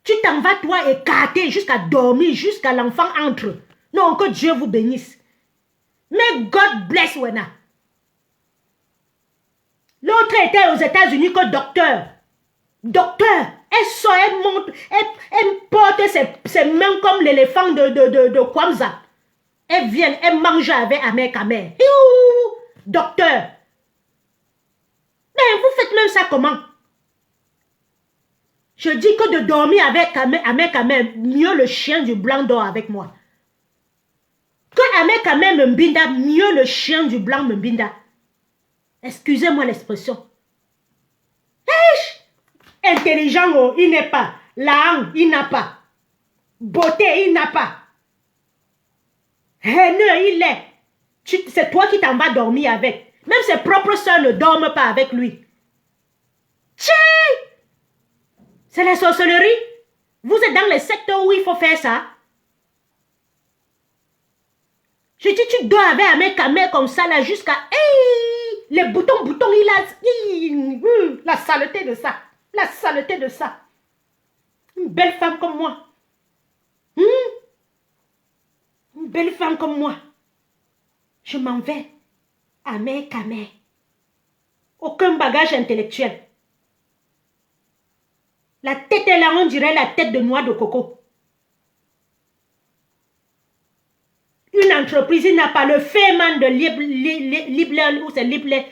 Tu t'en vas, toi, écarter jusqu'à dormir, jusqu'à l'enfant entre. Non, que Dieu vous bénisse. Mais God bless Wena. L'autre était aux États-Unis que docteur. Docteur. Elle sort, elle monte, elle porte ses mains comme l'éléphant de Kwamza. Elle vient, elle mange avec Ahmed Kamel. Docteur. Mais vous faites même ça comment? Je dis que de dormir avec Ahmed Kamel, mieux le chien du blanc dort avec moi. Que Ahmed Kamel me binda, mieux le chien du blanc me binda. Excusez-moi l'expression. Intelligent, oh, il n'est pas. Langue, il n'a pas. Beauté, il n'a pas. Haineux, il est. C'est toi qui t'en vas dormir avec. Même ses propres soeurs ne dorment pas avec lui. Tchè! C'est la sorcellerie. Vous êtes dans les secteurs où il faut faire ça. Je dis, tu dors avec un mec à mec comme ça, là, jusqu'à... Hey, les boutons, il a... La saleté de ça. La saleté de ça. Une belle femme comme moi. Une belle femme comme moi. Je m'en vais. À mes camés. Aucun bagage intellectuel. La tête est là, on dirait la tête de noix de coco. Une entreprise, il n'a pas le Fayman de Libre, ou c'est Libre,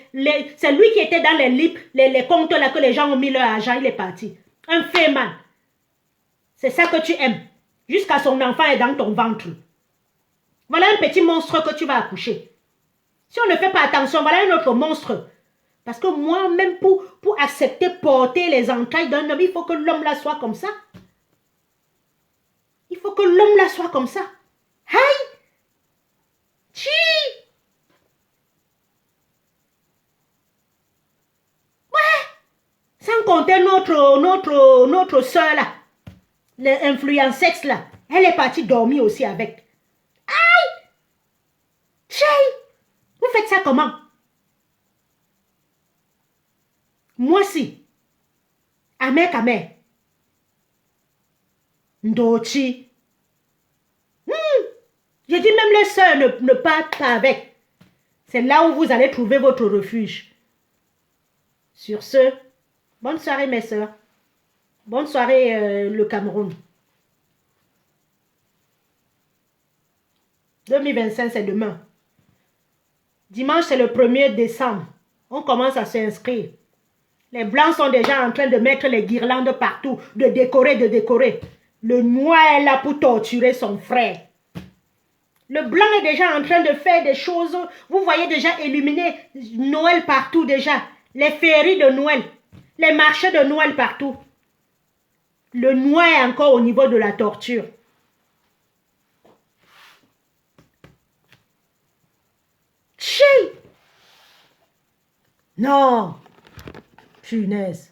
c'est lui qui était dans les comptes là que les gens ont mis leur argent, il est parti. Un Fayman. C'est ça que tu aimes. Jusqu'à son enfant est dans ton ventre. Voilà un petit monstre que tu vas accoucher. Si on ne fait pas attention, voilà un autre monstre. Parce que moi, même pour accepter porter les entrailles d'un homme, il faut que l'homme là soit comme ça. Il faut que l'homme là soit comme ça. Aïe! Chi! Ouais! Sans compter notre soeur là. L'influencex là. Elle est partie dormir aussi avec. Aïe! Chérie, vous faites ça comment? Moi si. Amer. Ndochi. Je dis même les sœurs ne partent pas avec. C'est là où vous allez trouver votre refuge. Sur ce, bonne soirée mes sœurs. Bonne soirée le Cameroun. 2025 c'est demain. Dimanche c'est le 1er décembre. On commence à s'inscrire. Les blancs sont déjà en train de mettre les guirlandes partout, de décorer. Le noir est là pour torturer son frère. Le blanc est déjà en train de faire des choses. Vous voyez déjà illuminer Noël partout déjà. Les féeries de Noël. Les marchés de Noël partout. Le noir est encore au niveau de la torture. Chi! Non! Punaise.